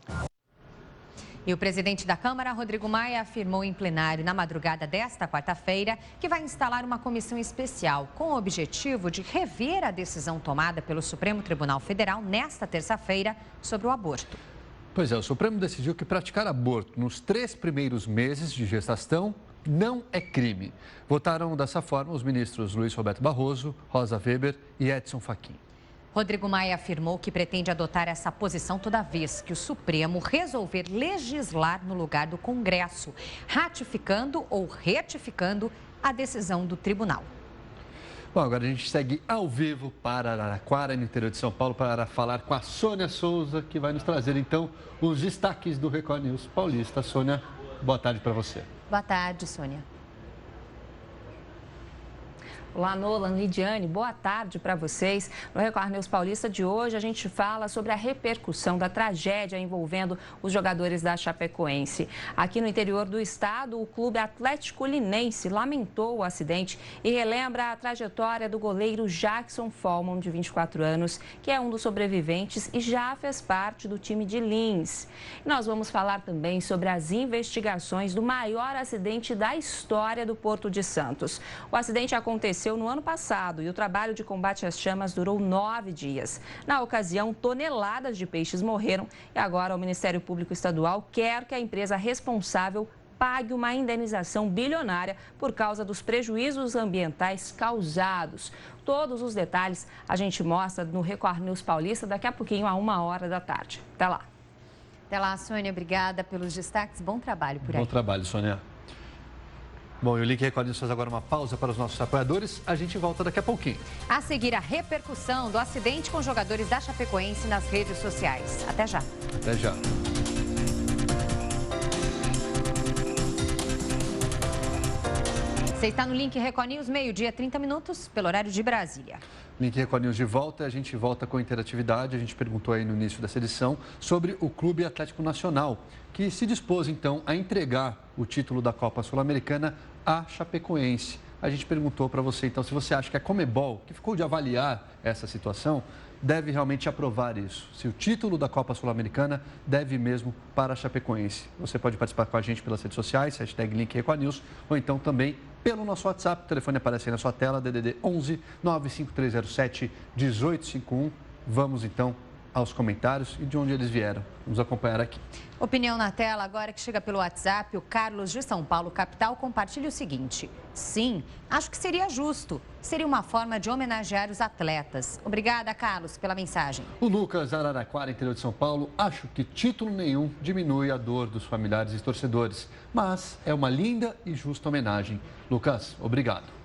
S1: E o presidente da Câmara, Rodrigo Maia, afirmou em plenário na madrugada desta quarta-feira que vai instalar uma comissão especial com o objetivo de rever a decisão tomada pelo Supremo Tribunal Federal nesta terça-feira sobre o aborto.
S2: Pois é, o Supremo decidiu que praticar aborto nos 3 primeiros meses de gestação não é crime. Votaram dessa forma os ministros Luiz Roberto Barroso, Rosa Weber e Edson Fachin.
S1: Rodrigo Maia afirmou que pretende adotar essa posição toda vez que o Supremo resolver legislar no lugar do Congresso, ratificando ou retificando a decisão do tribunal.
S2: Bom, agora a gente segue ao vivo para Araraquara, no interior de São Paulo, para falar com a Sônia Souza, que vai nos trazer, então, os destaques do Record News Paulista. Sônia, boa tarde para você.
S1: Boa tarde, Sônia.
S6: Olá, Nolan, Lidiane, boa tarde para vocês. No Record News Paulista de hoje, a gente fala sobre a repercussão da tragédia envolvendo os jogadores da Chapecoense. Aqui no interior do estado, o Clube Atlético Linense lamentou o acidente e relembra a trajetória do goleiro Jackson Follmann, de 24 anos, que é um dos sobreviventes e já fez parte do time de Lins. Nós vamos falar também sobre as investigações do maior acidente da história do Porto de Santos. O acidente aconteceu no ano passado e o trabalho de combate às chamas durou 9 dias. Na ocasião, toneladas de peixes morreram e agora o Ministério Público Estadual quer que a empresa responsável pague uma indenização bilionária por causa dos prejuízos ambientais causados. Todos os detalhes a gente mostra no Record News Paulista daqui a pouquinho, à 1h da tarde. Até lá.
S1: Até lá, Sônia. Obrigada pelos destaques. Bom trabalho por aí.
S2: Bom trabalho, Sônia. Bom, e o Link Record News faz agora uma pausa para os nossos apoiadores. A gente volta daqui a pouquinho.
S1: A seguir, a repercussão do acidente com jogadores da Chapecoense nas redes sociais. Até já.
S2: Até já.
S1: Você está no Link Record News, meio-dia, 30 minutos, pelo horário de Brasília.
S2: Link Record News de volta, a gente volta com interatividade. A gente perguntou aí no início dessa edição sobre o Clube Atlético Nacional, que se dispôs então a entregar o título da Copa Sul-Americana à Chapecoense. A gente perguntou para você então se você acha que a Conmebol, que ficou de avaliar essa situação, deve realmente aprovar isso. Se o título da Copa Sul-Americana deve mesmo para a Chapecoense. Você pode participar com a gente pelas redes sociais, hashtag Link Record News, ou então também pelo nosso WhatsApp. O telefone aparece aí na sua tela, DDD 11 95307 1851. Vamos então aos comentários e de onde eles vieram. Vamos acompanhar aqui.
S1: Opinião na tela agora que chega pelo WhatsApp. O Carlos de São Paulo, capital, compartilha o seguinte. Sim, acho que seria justo. Seria uma forma de homenagear os atletas. Obrigada, Carlos, pela mensagem.
S2: O Lucas Araraquara, interior de São Paulo, acho que título nenhum diminui a dor dos familiares e torcedores. Mas é uma linda e justa homenagem. Lucas, obrigado.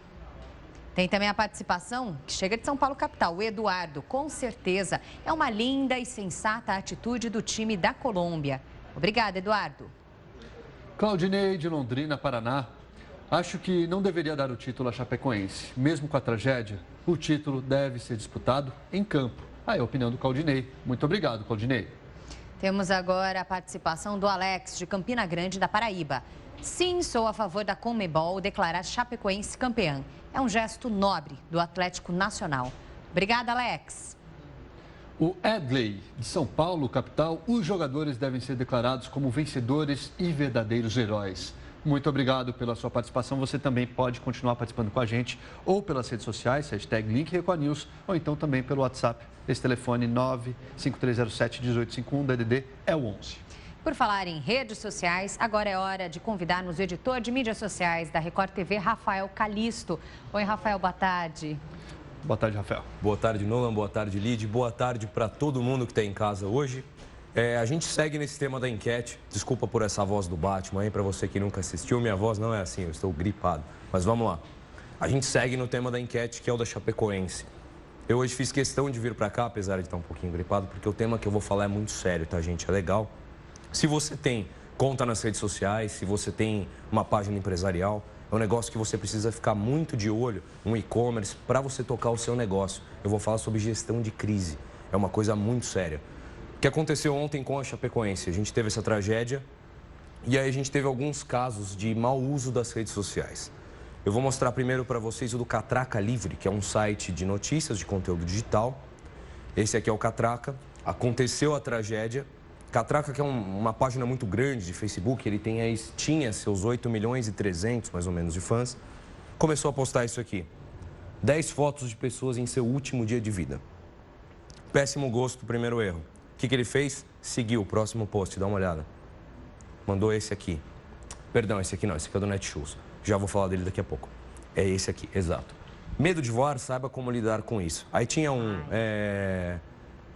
S1: Tem também a participação que chega de São Paulo, capital, o Eduardo. Com certeza, é uma linda e sensata atitude do time da Colômbia. Obrigada, Eduardo.
S2: Claudinei, de Londrina, Paraná. Acho que não deveria dar o título à Chapecoense. Mesmo com a tragédia, o título deve ser disputado em campo. Aí a opinião do Claudinei. Muito obrigado, Claudinei.
S1: Temos agora a participação do Alex, de Campina Grande, da Paraíba. Sim, sou a favor da Conmebol declarar Chapecoense campeã. É um gesto nobre do Atlético Nacional. Obrigada, Alex.
S2: O Edley, de São Paulo, capital, os jogadores devem ser declarados como vencedores e verdadeiros heróis. Muito obrigado pela sua participação. Você também pode continuar participando com a gente ou pelas redes sociais, hashtag Link Record News, ou então também pelo WhatsApp. Esse telefone 95307-1851, DDD é o 11.
S1: Por falar em redes sociais, agora é hora de convidarmos o editor de mídias sociais da Record TV, Rafael Calisto. Oi, Rafael, boa tarde.
S2: Boa tarde, Rafael.
S7: Boa tarde, Nolan. Boa tarde, Lid. Boa tarde para todo mundo que está em casa hoje. A gente segue nesse tema da enquete. Desculpa por essa voz do Batman aí, para você que nunca assistiu. Minha voz não é assim, eu estou gripado. Mas vamos lá. A gente segue no tema da enquete, que é o da Chapecoense. Eu hoje fiz questão de vir para cá, apesar de estar um pouquinho gripado, porque o tema que eu vou falar é muito sério, tá, gente? É legal. Se você tem conta nas redes sociais, se você tem uma página empresarial, é um negócio que você precisa ficar muito de olho, um e-commerce, para você tocar o seu negócio. Eu vou falar sobre gestão de crise. É uma coisa muito séria. O que aconteceu ontem com a Chapecoense? A gente teve essa tragédia e aí a gente teve alguns casos de mau uso das redes sociais. Eu vou mostrar primeiro para vocês o do Catraca Livre, que é um site de notícias de conteúdo digital. Esse aqui é o Catraca. Aconteceu a tragédia. Catraca, que é uma página muito grande de Facebook, ele tinha seus 8 milhões e 300, mais ou menos, de fãs. Começou a postar isso aqui. 10 fotos de pessoas em seu último dia de vida. Péssimo gosto, primeiro erro. O que ele fez? Seguiu o próximo post, dá uma olhada. Mandou esse aqui. Perdão, esse aqui não, esse aqui é do Netshoes. Já vou falar dele daqui a pouco. É esse aqui, exato. Medo de voar, saiba como lidar com isso. Aí tinha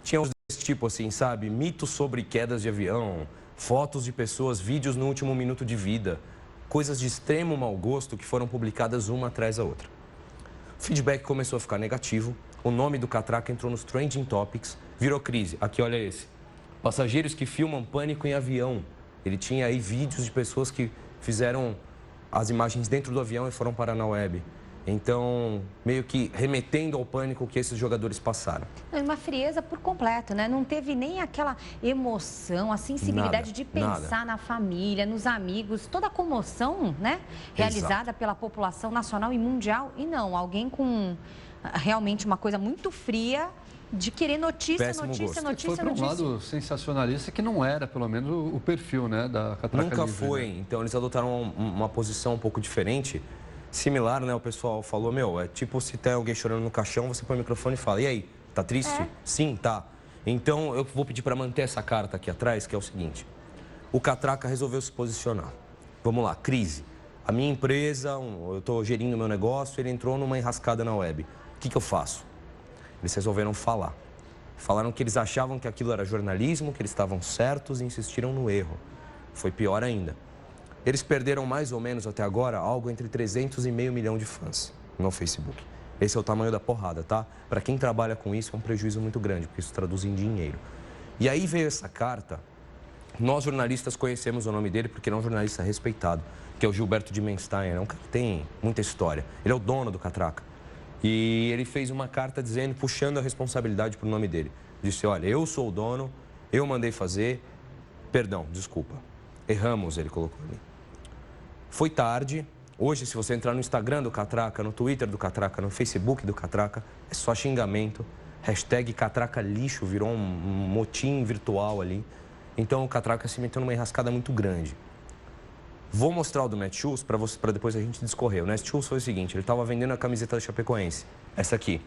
S7: Tinha uns desse tipo assim, sabe? Mitos sobre quedas de avião, fotos de pessoas, vídeos no último minuto de vida. Coisas de extremo mau gosto que foram publicadas uma atrás da outra. O feedback começou a ficar negativo. O nome do Catraca entrou nos Trending Topics. Virou crise. Aqui, olha esse. Passageiros que filmam pânico em avião. Ele tinha aí vídeos de pessoas que fizeram as imagens dentro do avião e foram parar na web. Então, meio que remetendo ao pânico que esses jogadores passaram.
S1: Uma frieza por completo, né? Não teve nem aquela emoção, a sensibilidade de pensar na família, nos amigos, toda a comoção, né? Realizada pela população nacional e mundial. E não, alguém com realmente uma coisa muito fria de querer notícia.
S2: Foi para um lado sensacionalista que não era, pelo menos, o perfil, né, da Catraca
S7: Nunca
S2: Livre,
S7: foi.
S2: né?
S7: Então, eles adotaram uma posição um pouco diferente. Similar, né? O pessoal falou, é tipo se tem alguém chorando no caixão, você põe o microfone e fala, e aí, tá triste? Sim, tá. Então, eu vou pedir para manter essa carta aqui atrás, que é o seguinte. O Catraca resolveu se posicionar. Vamos lá, crise. A minha empresa, eu estou gerindo meu negócio, ele entrou numa enrascada na web. O que eu faço? Eles resolveram falar. Falaram que eles achavam que aquilo era jornalismo, que eles estavam certos e insistiram no erro. Foi pior ainda. Eles perderam mais ou menos até agora algo entre 300 e meio milhão de fãs no Facebook. Esse é o tamanho da porrada, tá? Para quem trabalha com isso é um prejuízo muito grande, porque isso traduz em dinheiro. E aí veio essa carta, nós jornalistas conhecemos o nome dele porque ele é um jornalista respeitado, que é o Gilberto de Menstein, é um cara que tem muita história. Ele é o dono do Catraca. E ele fez uma carta dizendo, puxando a responsabilidade pro nome dele. Disse, olha, eu sou o dono, eu mandei fazer, perdão, desculpa. Erramos, ele colocou ali. Foi tarde. Hoje, se você entrar no Instagram do Catraca, no Twitter do Catraca, no Facebook do Catraca, é só xingamento. Hashtag Catraca lixo virou um motim virtual ali. Então, o Catraca se meteu numa enrascada muito grande. Vou mostrar o do Netshoes para depois a gente discorrer. O Netshoes foi o seguinte, ele estava vendendo a camiseta da Chapecoense. Essa aqui.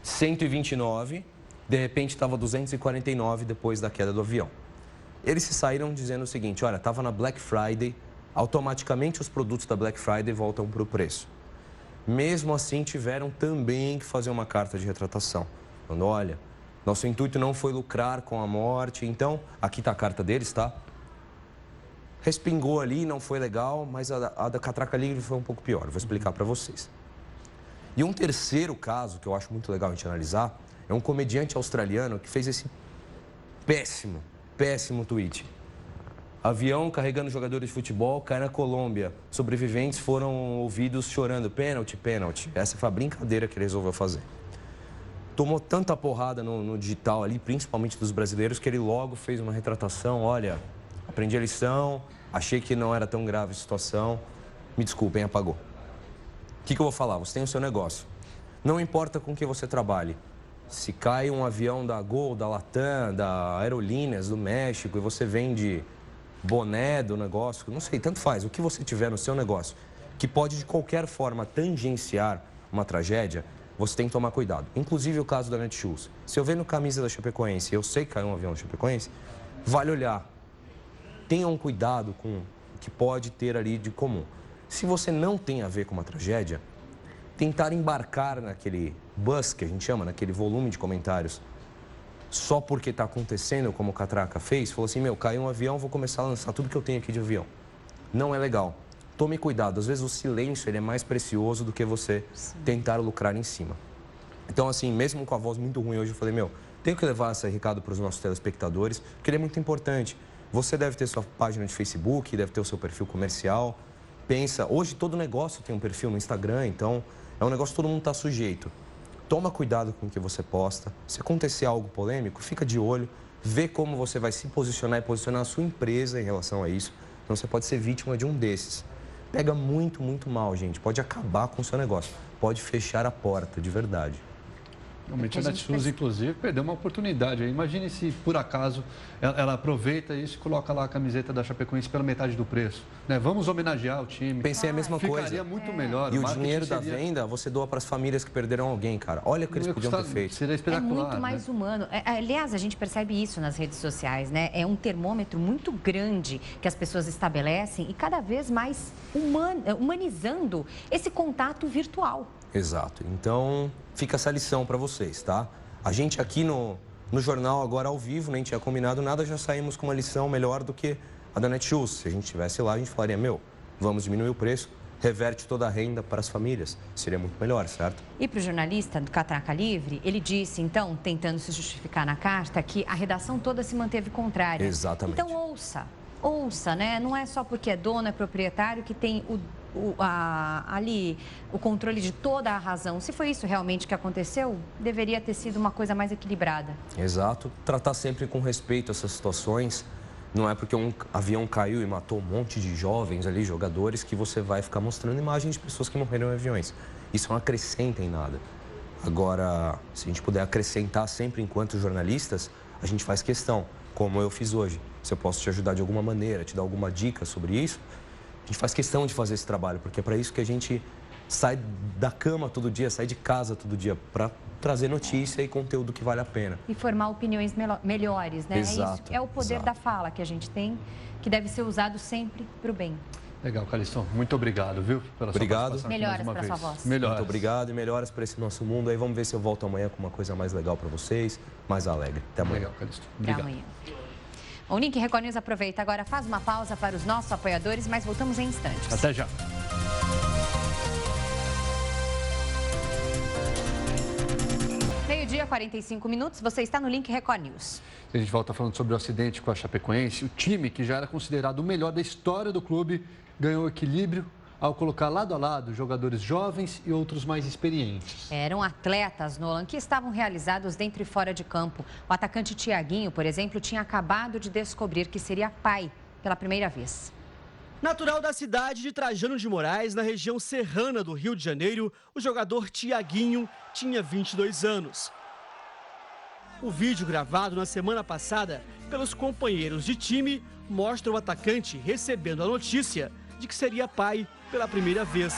S7: 129, de repente estava 249 depois da queda do avião. Eles se saíram dizendo o seguinte, olha, estava na Black Friday, automaticamente os produtos da Black Friday voltam para o preço. Mesmo assim, tiveram também que fazer uma carta de retratação. Falando, olha, nosso intuito não foi lucrar com a morte, então, aqui está a carta deles, tá? Respingou ali, não foi legal, mas a da Catraca Livre foi um pouco pior, vou explicar para vocês. E um terceiro caso, que eu acho muito legal a gente analisar, é um comediante australiano que fez esse péssimo tweet. Avião carregando jogadores de futebol cai na Colômbia. Sobreviventes foram ouvidos chorando. Pênalti, pênalti. Essa foi a brincadeira que ele resolveu fazer. Tomou tanta porrada no digital ali, principalmente dos brasileiros, que ele logo fez uma retratação. Olha, aprendi a lição, achei que não era tão grave a situação. Me desculpem, apagou. O que eu vou falar? Você tem o seu negócio. Não importa com que você trabalhe. Se cai um avião da Gol, da Latam, da Aerolíneas, do México, e você vende boné do negócio, não sei, tanto faz. O que você tiver no seu negócio, que pode de qualquer forma tangenciar uma tragédia, você tem que tomar cuidado. Inclusive o caso da Netshoes. Se eu vendo camisa da Chapecoense e eu sei que caiu um avião da Chapecoense, vale olhar. Tenham cuidado com o que pode ter ali de comum. Se você não tem a ver com uma tragédia, tentar embarcar naquele buzz que a gente chama, naquele volume de comentários, só porque está acontecendo, como o Catraca fez, falou assim, caiu um avião, vou começar a lançar tudo que eu tenho aqui de avião. Não é legal. Tome cuidado, às vezes o silêncio ele é mais precioso do que você tentar lucrar em cima. Então, assim, mesmo com a voz muito ruim hoje, eu falei, tenho que levar esse recado para os nossos telespectadores, porque ele é muito importante. Você deve ter sua página de Facebook, deve ter o seu perfil comercial. Pensa, hoje todo negócio tem um perfil no Instagram, então é um negócio que todo mundo está sujeito. Toma cuidado com o que você posta. Se acontecer algo polêmico, fica de olho, vê como você vai se posicionar e posicionar a sua empresa em relação a isso. Então você pode ser vítima de um desses. Pega muito, muito mal, gente. Pode acabar com o seu negócio. Pode fechar a porta, de verdade.
S2: Realmente a Netshoes, inclusive, perdeu uma oportunidade. Imagine se, por acaso, ela aproveita isso e coloca lá a camiseta da Chapecoense pela metade do preço. Né? Vamos homenagear o time.
S7: Pensei a mesma coisa.
S2: Ficaria muito melhor.
S7: E o dinheiro da venda, você doa para as famílias que perderam alguém, cara. Olha o que eles podiam ter feito.
S2: Seria espetacular.
S1: É muito mais humano. Aliás, a gente percebe isso nas redes sociais, né? É um termômetro muito grande que as pessoas estabelecem e cada vez mais humanizando esse contato virtual.
S7: Exato. Então, fica essa lição para vocês, tá? A gente aqui no jornal, agora ao vivo, nem tinha combinado nada, já saímos com uma lição melhor do que a da Netshoes. Se a gente estivesse lá, a gente falaria, vamos diminuir o preço, reverte toda a renda para as famílias. Seria muito melhor, certo?
S1: E para o jornalista do Catraca Livre, ele disse, então, tentando se justificar na carta, que a redação toda se manteve contrária.
S7: Exatamente.
S1: Então, ouça. ouça, né? Não é só porque é dono, é proprietário que tem ali o controle de toda a razão. Se foi isso realmente que aconteceu, deveria ter sido uma coisa mais equilibrada.
S7: Exato. Tratar sempre com respeito essas situações. Não é porque um avião caiu e matou um monte de jovens ali, jogadores, que você vai ficar mostrando imagens de pessoas que morreram em aviões. Isso não acrescenta em nada. Agora, se a gente puder acrescentar sempre enquanto jornalistas, a gente faz questão, como eu fiz hoje. Se eu posso te ajudar de alguma maneira, te dar alguma dica sobre isso, a gente faz questão de fazer esse trabalho, porque é para isso que a gente sai da cama todo dia, sai de casa todo dia, para trazer notícia e conteúdo que vale a pena.
S1: E formar opiniões melhores, né?
S7: Exato,
S1: é isso. É o poder da fala que a gente tem, que deve ser usado sempre para o bem.
S2: Legal, Calixto. Muito obrigado, viu? Pela sua participação.
S1: Melhoras para sua voz.
S2: Melhoras.
S7: Muito obrigado e melhoras para esse nosso mundo. Aí vamos ver se eu volto amanhã com uma coisa mais legal para vocês, mais alegre. Até amanhã.
S2: Legal, Calixto. Obrigado.
S1: Até amanhã. O Link Record News aproveita agora, faz uma pausa para os nossos apoiadores, mas voltamos em instantes.
S2: Até já.
S1: Meio-dia, 45 minutos, você está no Link Record News.
S2: A gente volta falando sobre o acidente com a Chapecoense. O time, que já era considerado o melhor da história do clube, ganhou equilíbrio ao colocar lado a lado jogadores jovens e outros mais experientes.
S1: Eram atletas, Nolan, que estavam realizados dentro e fora de campo. O atacante Tiaguinho, por exemplo, tinha acabado de descobrir que seria pai pela primeira vez.
S8: Natural da cidade de Trajano de Moraes, na região serrana do Rio de Janeiro, o jogador Tiaguinho tinha 22 anos. O vídeo gravado na semana passada pelos companheiros de time mostra o atacante recebendo a notícia de que seria pai pela primeira vez.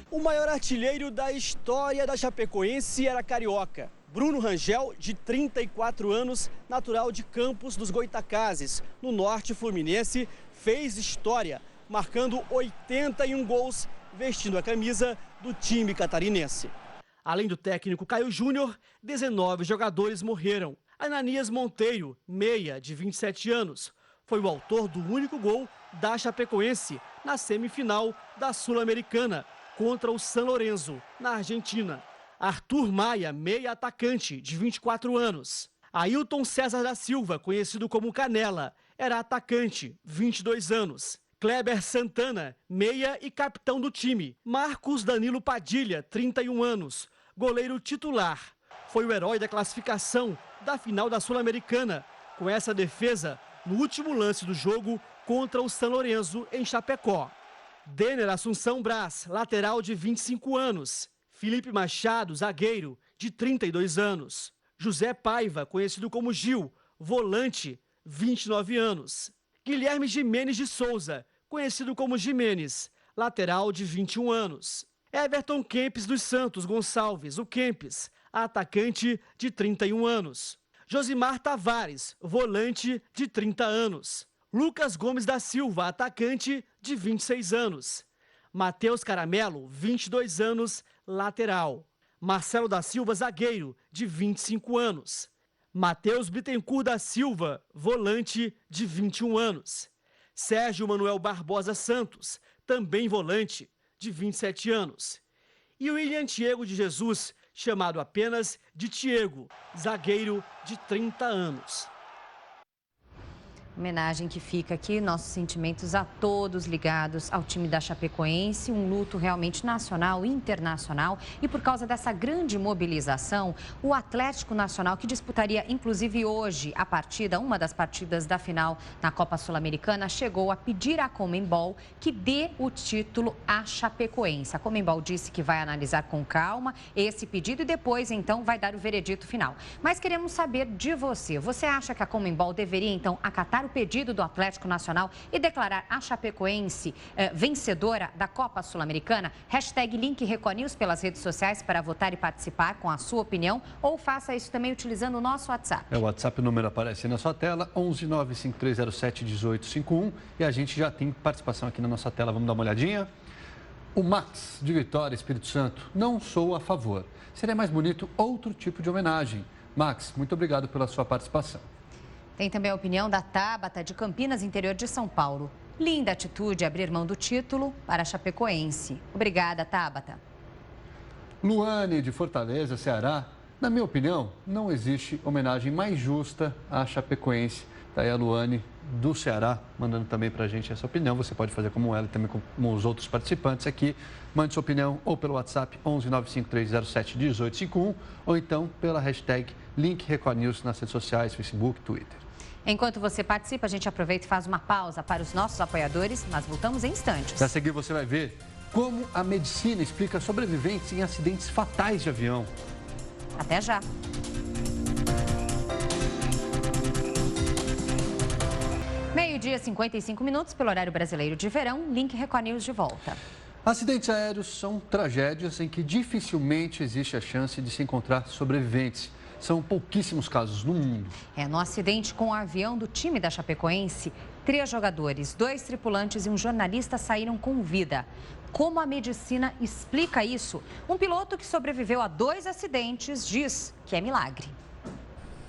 S8: O maior artilheiro da história da Chapecoense era carioca. Bruno Rangel, de 34 anos, natural de Campos dos Goitacazes, no norte fluminense, fez história, marcando 81 gols, vestindo a camisa do time catarinense. Além do técnico Caio Júnior, 19 jogadores morreram. Ananias Monteiro, meia, de 27 anos, foi o autor do único gol da Chapecoense na semifinal da Sul-Americana, contra o San Lorenzo, na Argentina. Arthur Maia, meia atacante, de 24 anos. Ailton César da Silva, conhecido como Canela, era atacante, 22 anos. Kleber Santana, meia e capitão do time. Marcos Danilo Padilha, 31 anos, goleiro titular. Foi o herói da classificação da final da Sul-Americana, com essa defesa no último lance do jogo contra o San Lorenzo, em Chapecó. Denner Assunção Brás, lateral de 25 anos. Felipe Machado, zagueiro, de 32 anos. José Paiva, conhecido como Gil, volante, 29 anos. Guilherme Jimenez de Souza, conhecido como Jimenez, lateral de 21 anos. Everton Kempes dos Santos Gonçalves, o Kempes, atacante de 31 anos. Josimar Tavares, volante de 30 anos. Lucas Gomes da Silva, atacante de 26 anos. Matheus Caramelo, 22 anos, lateral. Marcelo da Silva, zagueiro, de 25 anos. Matheus Bittencourt da Silva, volante, de 21 anos. Sérgio Manuel Barbosa Santos, também volante, de 27 anos. E William Diego de Jesus, chamado apenas de Diego, zagueiro de 30 anos.
S1: Homenagem que fica aqui, nossos sentimentos a todos ligados ao time da Chapecoense, um luto realmente nacional e internacional. E por causa dessa grande mobilização, o Atlético Nacional, que disputaria inclusive hoje a partida, uma das partidas da final na Copa Sul-Americana, chegou a pedir à Conmebol que dê o título à Chapecoense. A Conmebol disse que vai analisar com calma esse pedido e depois, então, vai dar o veredito final. Mas queremos saber de você. Você acha que a Conmebol deveria, então, acatar o pedido do Atlético Nacional e declarar a Chapecoense vencedora da Copa Sul-Americana? Hashtag Link Record News pelas redes sociais para votar e participar com a sua opinião, ou faça isso também utilizando o nosso WhatsApp.
S2: O WhatsApp, o número aparece na sua tela, 11 95307 1851, e a gente já tem participação aqui na nossa tela. Vamos dar uma olhadinha? O Max, de Vitória, Espírito Santo: não sou a favor. Seria mais bonito outro tipo de homenagem. Max, muito obrigado pela sua participação.
S1: Tem também a opinião da Tabata, de Campinas, interior de São Paulo. Linda atitude abrir mão do título para a Chapecoense. Obrigada, Tabata.
S2: Luane, de Fortaleza, Ceará. Na minha opinião, não existe homenagem mais justa à Chapecoense. Daí a Luane do Ceará, mandando também para a gente essa opinião. Você pode fazer como ela e também como os outros participantes aqui. Mande sua opinião ou pelo WhatsApp 11 95307 1851 ou então pela hashtag #RecordNews nas redes sociais, Facebook, Twitter.
S1: Enquanto você participa, a gente aproveita e faz uma pausa para os nossos apoiadores, mas voltamos em instantes.
S2: A seguir você vai ver como a medicina explica sobreviventes em acidentes fatais de avião.
S1: Até já. Meio-dia, 55 minutos, pelo horário brasileiro de verão. Link Record News de volta.
S2: Acidentes aéreos são tragédias em que dificilmente existe a chance de se encontrar sobreviventes. São pouquíssimos casos no mundo.
S1: No acidente com o avião do time da Chapecoense, 3 jogadores, 2 tripulantes e um jornalista saíram com vida. Como a medicina explica isso? Um piloto que sobreviveu a 2 acidentes diz que é milagre.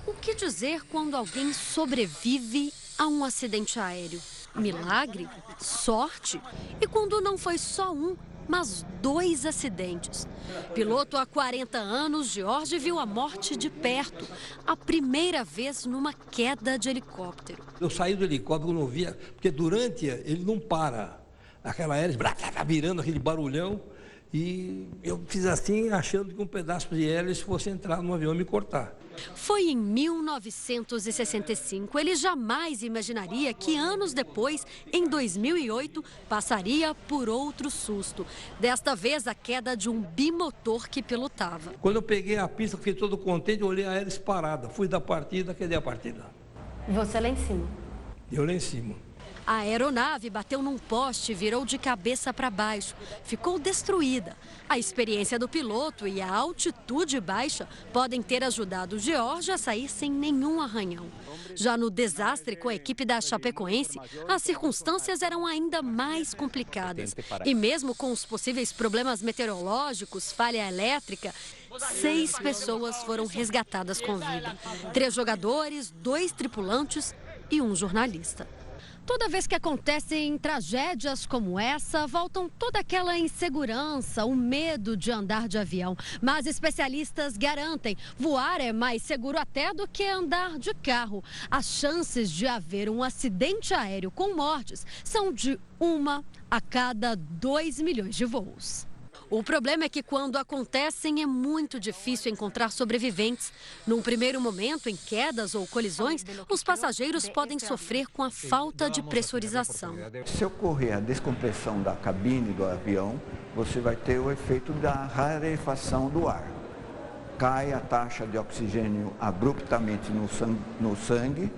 S9: O que dizer quando alguém sobrevive a um acidente aéreo? Milagre? Sorte? E quando não foi só um, mas 2 acidentes? Piloto há 40 anos, Jorge viu a morte de perto, a primeira vez numa queda de helicóptero.
S10: Eu saí do helicóptero, eu não via, porque durante ele não para. Aquela hélice, virando aquele barulhão, e eu fiz assim, achando que um pedaço de hélice fosse entrar no avião e me cortar.
S9: Foi em 1965. Ele jamais imaginaria que anos depois, em 2008, passaria por outro susto. Desta vez, a queda de um bimotor que pilotava.
S10: Quando eu peguei a pista, fiquei todo contente, olhei a hélice parada. Fui da partida, cadê a partida?
S9: E você lá em cima?
S10: Eu lá em cima.
S9: A aeronave bateu num poste e virou de cabeça para baixo. Ficou destruída. A experiência do piloto e a altitude baixa podem ter ajudado o Jorge a sair sem nenhum arranhão. Já no desastre com a equipe da Chapecoense, as circunstâncias eram ainda mais complicadas. E mesmo com os possíveis problemas meteorológicos, falha elétrica, 6 pessoas foram resgatadas com vida. 3 jogadores, 2 tripulantes e um jornalista. Toda vez que acontecem tragédias como essa, voltam toda aquela insegurança, o medo de andar de avião. Mas especialistas garantem, voar é mais seguro até do que andar de carro. As chances de haver um acidente aéreo com mortes são de 1 a cada 2 milhões de voos. O problema é que quando acontecem é muito difícil encontrar sobreviventes. Num primeiro momento, em quedas ou colisões, os passageiros podem sofrer com a falta de pressurização.
S11: Se ocorrer a descompressão da cabine do avião, você vai ter o efeito da rarefação do ar. Cai a taxa de oxigênio abruptamente no sangue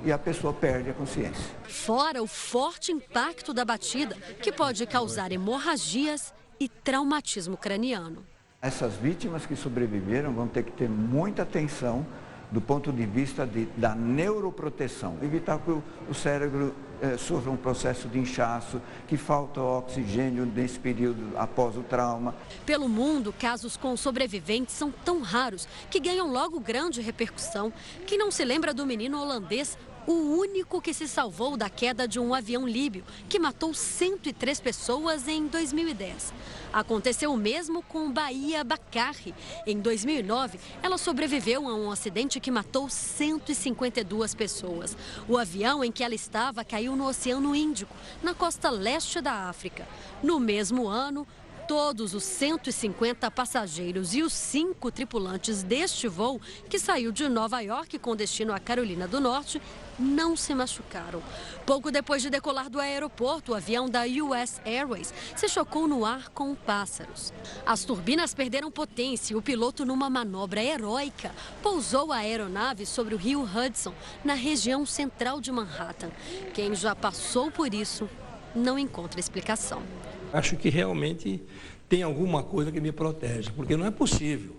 S11: e a pessoa perde a consciência.
S9: Fora o forte impacto da batida, que pode causar hemorragias e traumatismo craniano.
S11: Essas vítimas que sobreviveram vão ter que ter muita atenção do ponto de vista da neuroproteção. Evitar que o cérebro sofra um processo de inchaço, que falta oxigênio nesse período após o trauma.
S9: Pelo mundo, casos com sobreviventes são tão raros que ganham logo grande repercussão. Quem não se lembra do menino holandês, o único que se salvou da queda de um avião líbio, que matou 103 pessoas em 2010. Aconteceu o mesmo com Bahia Bacarri. Em 2009, ela sobreviveu a um acidente que matou 152 pessoas. O avião em que ela estava caiu no Oceano Índico, na costa leste da África. No mesmo ano, todos os 150 passageiros e os 5 tripulantes deste voo, que saiu de Nova York com destino à Carolina do Norte, não se machucaram. Pouco depois de decolar do aeroporto, o avião da US Airways se chocou no ar com pássaros. As turbinas perderam potência e o piloto, numa manobra heróica, pousou a aeronave sobre o rio Hudson, na região central de Manhattan. Quem já passou por isso não encontra explicação.
S10: Acho que realmente tem alguma coisa que me protege, porque não é possível.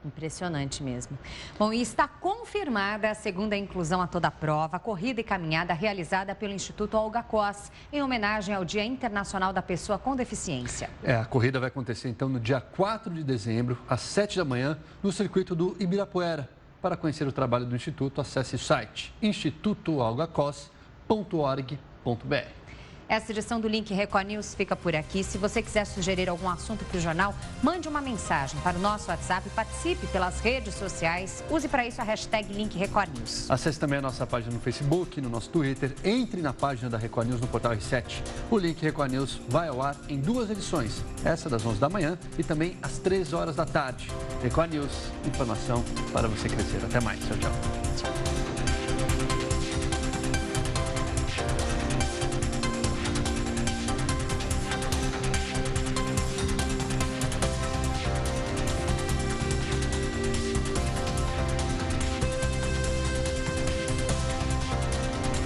S1: Impressionante mesmo. Bom, e está confirmada a segunda inclusão a toda a prova, corrida e caminhada realizada pelo Instituto Olga Cos, em homenagem ao Dia Internacional da Pessoa com Deficiência.
S2: A corrida vai acontecer então no dia 4 de dezembro, às 7 da manhã, no circuito do Ibirapuera. Para conhecer o trabalho do Instituto, acesse o site institutoolgacos.org.br.
S1: Essa edição do Link Record News fica por aqui. Se você quiser sugerir algum assunto para o jornal, mande uma mensagem para o nosso WhatsApp, participe pelas redes sociais, use para isso a hashtag Link Record News.
S2: Acesse também a nossa página no Facebook, no nosso Twitter, entre na página da Record News no portal R7. O Link Record News vai ao ar em 2 edições, essa das 11 da manhã e também às 3 horas da tarde. Record News, informação para você crescer. Até mais, tchau, tchau.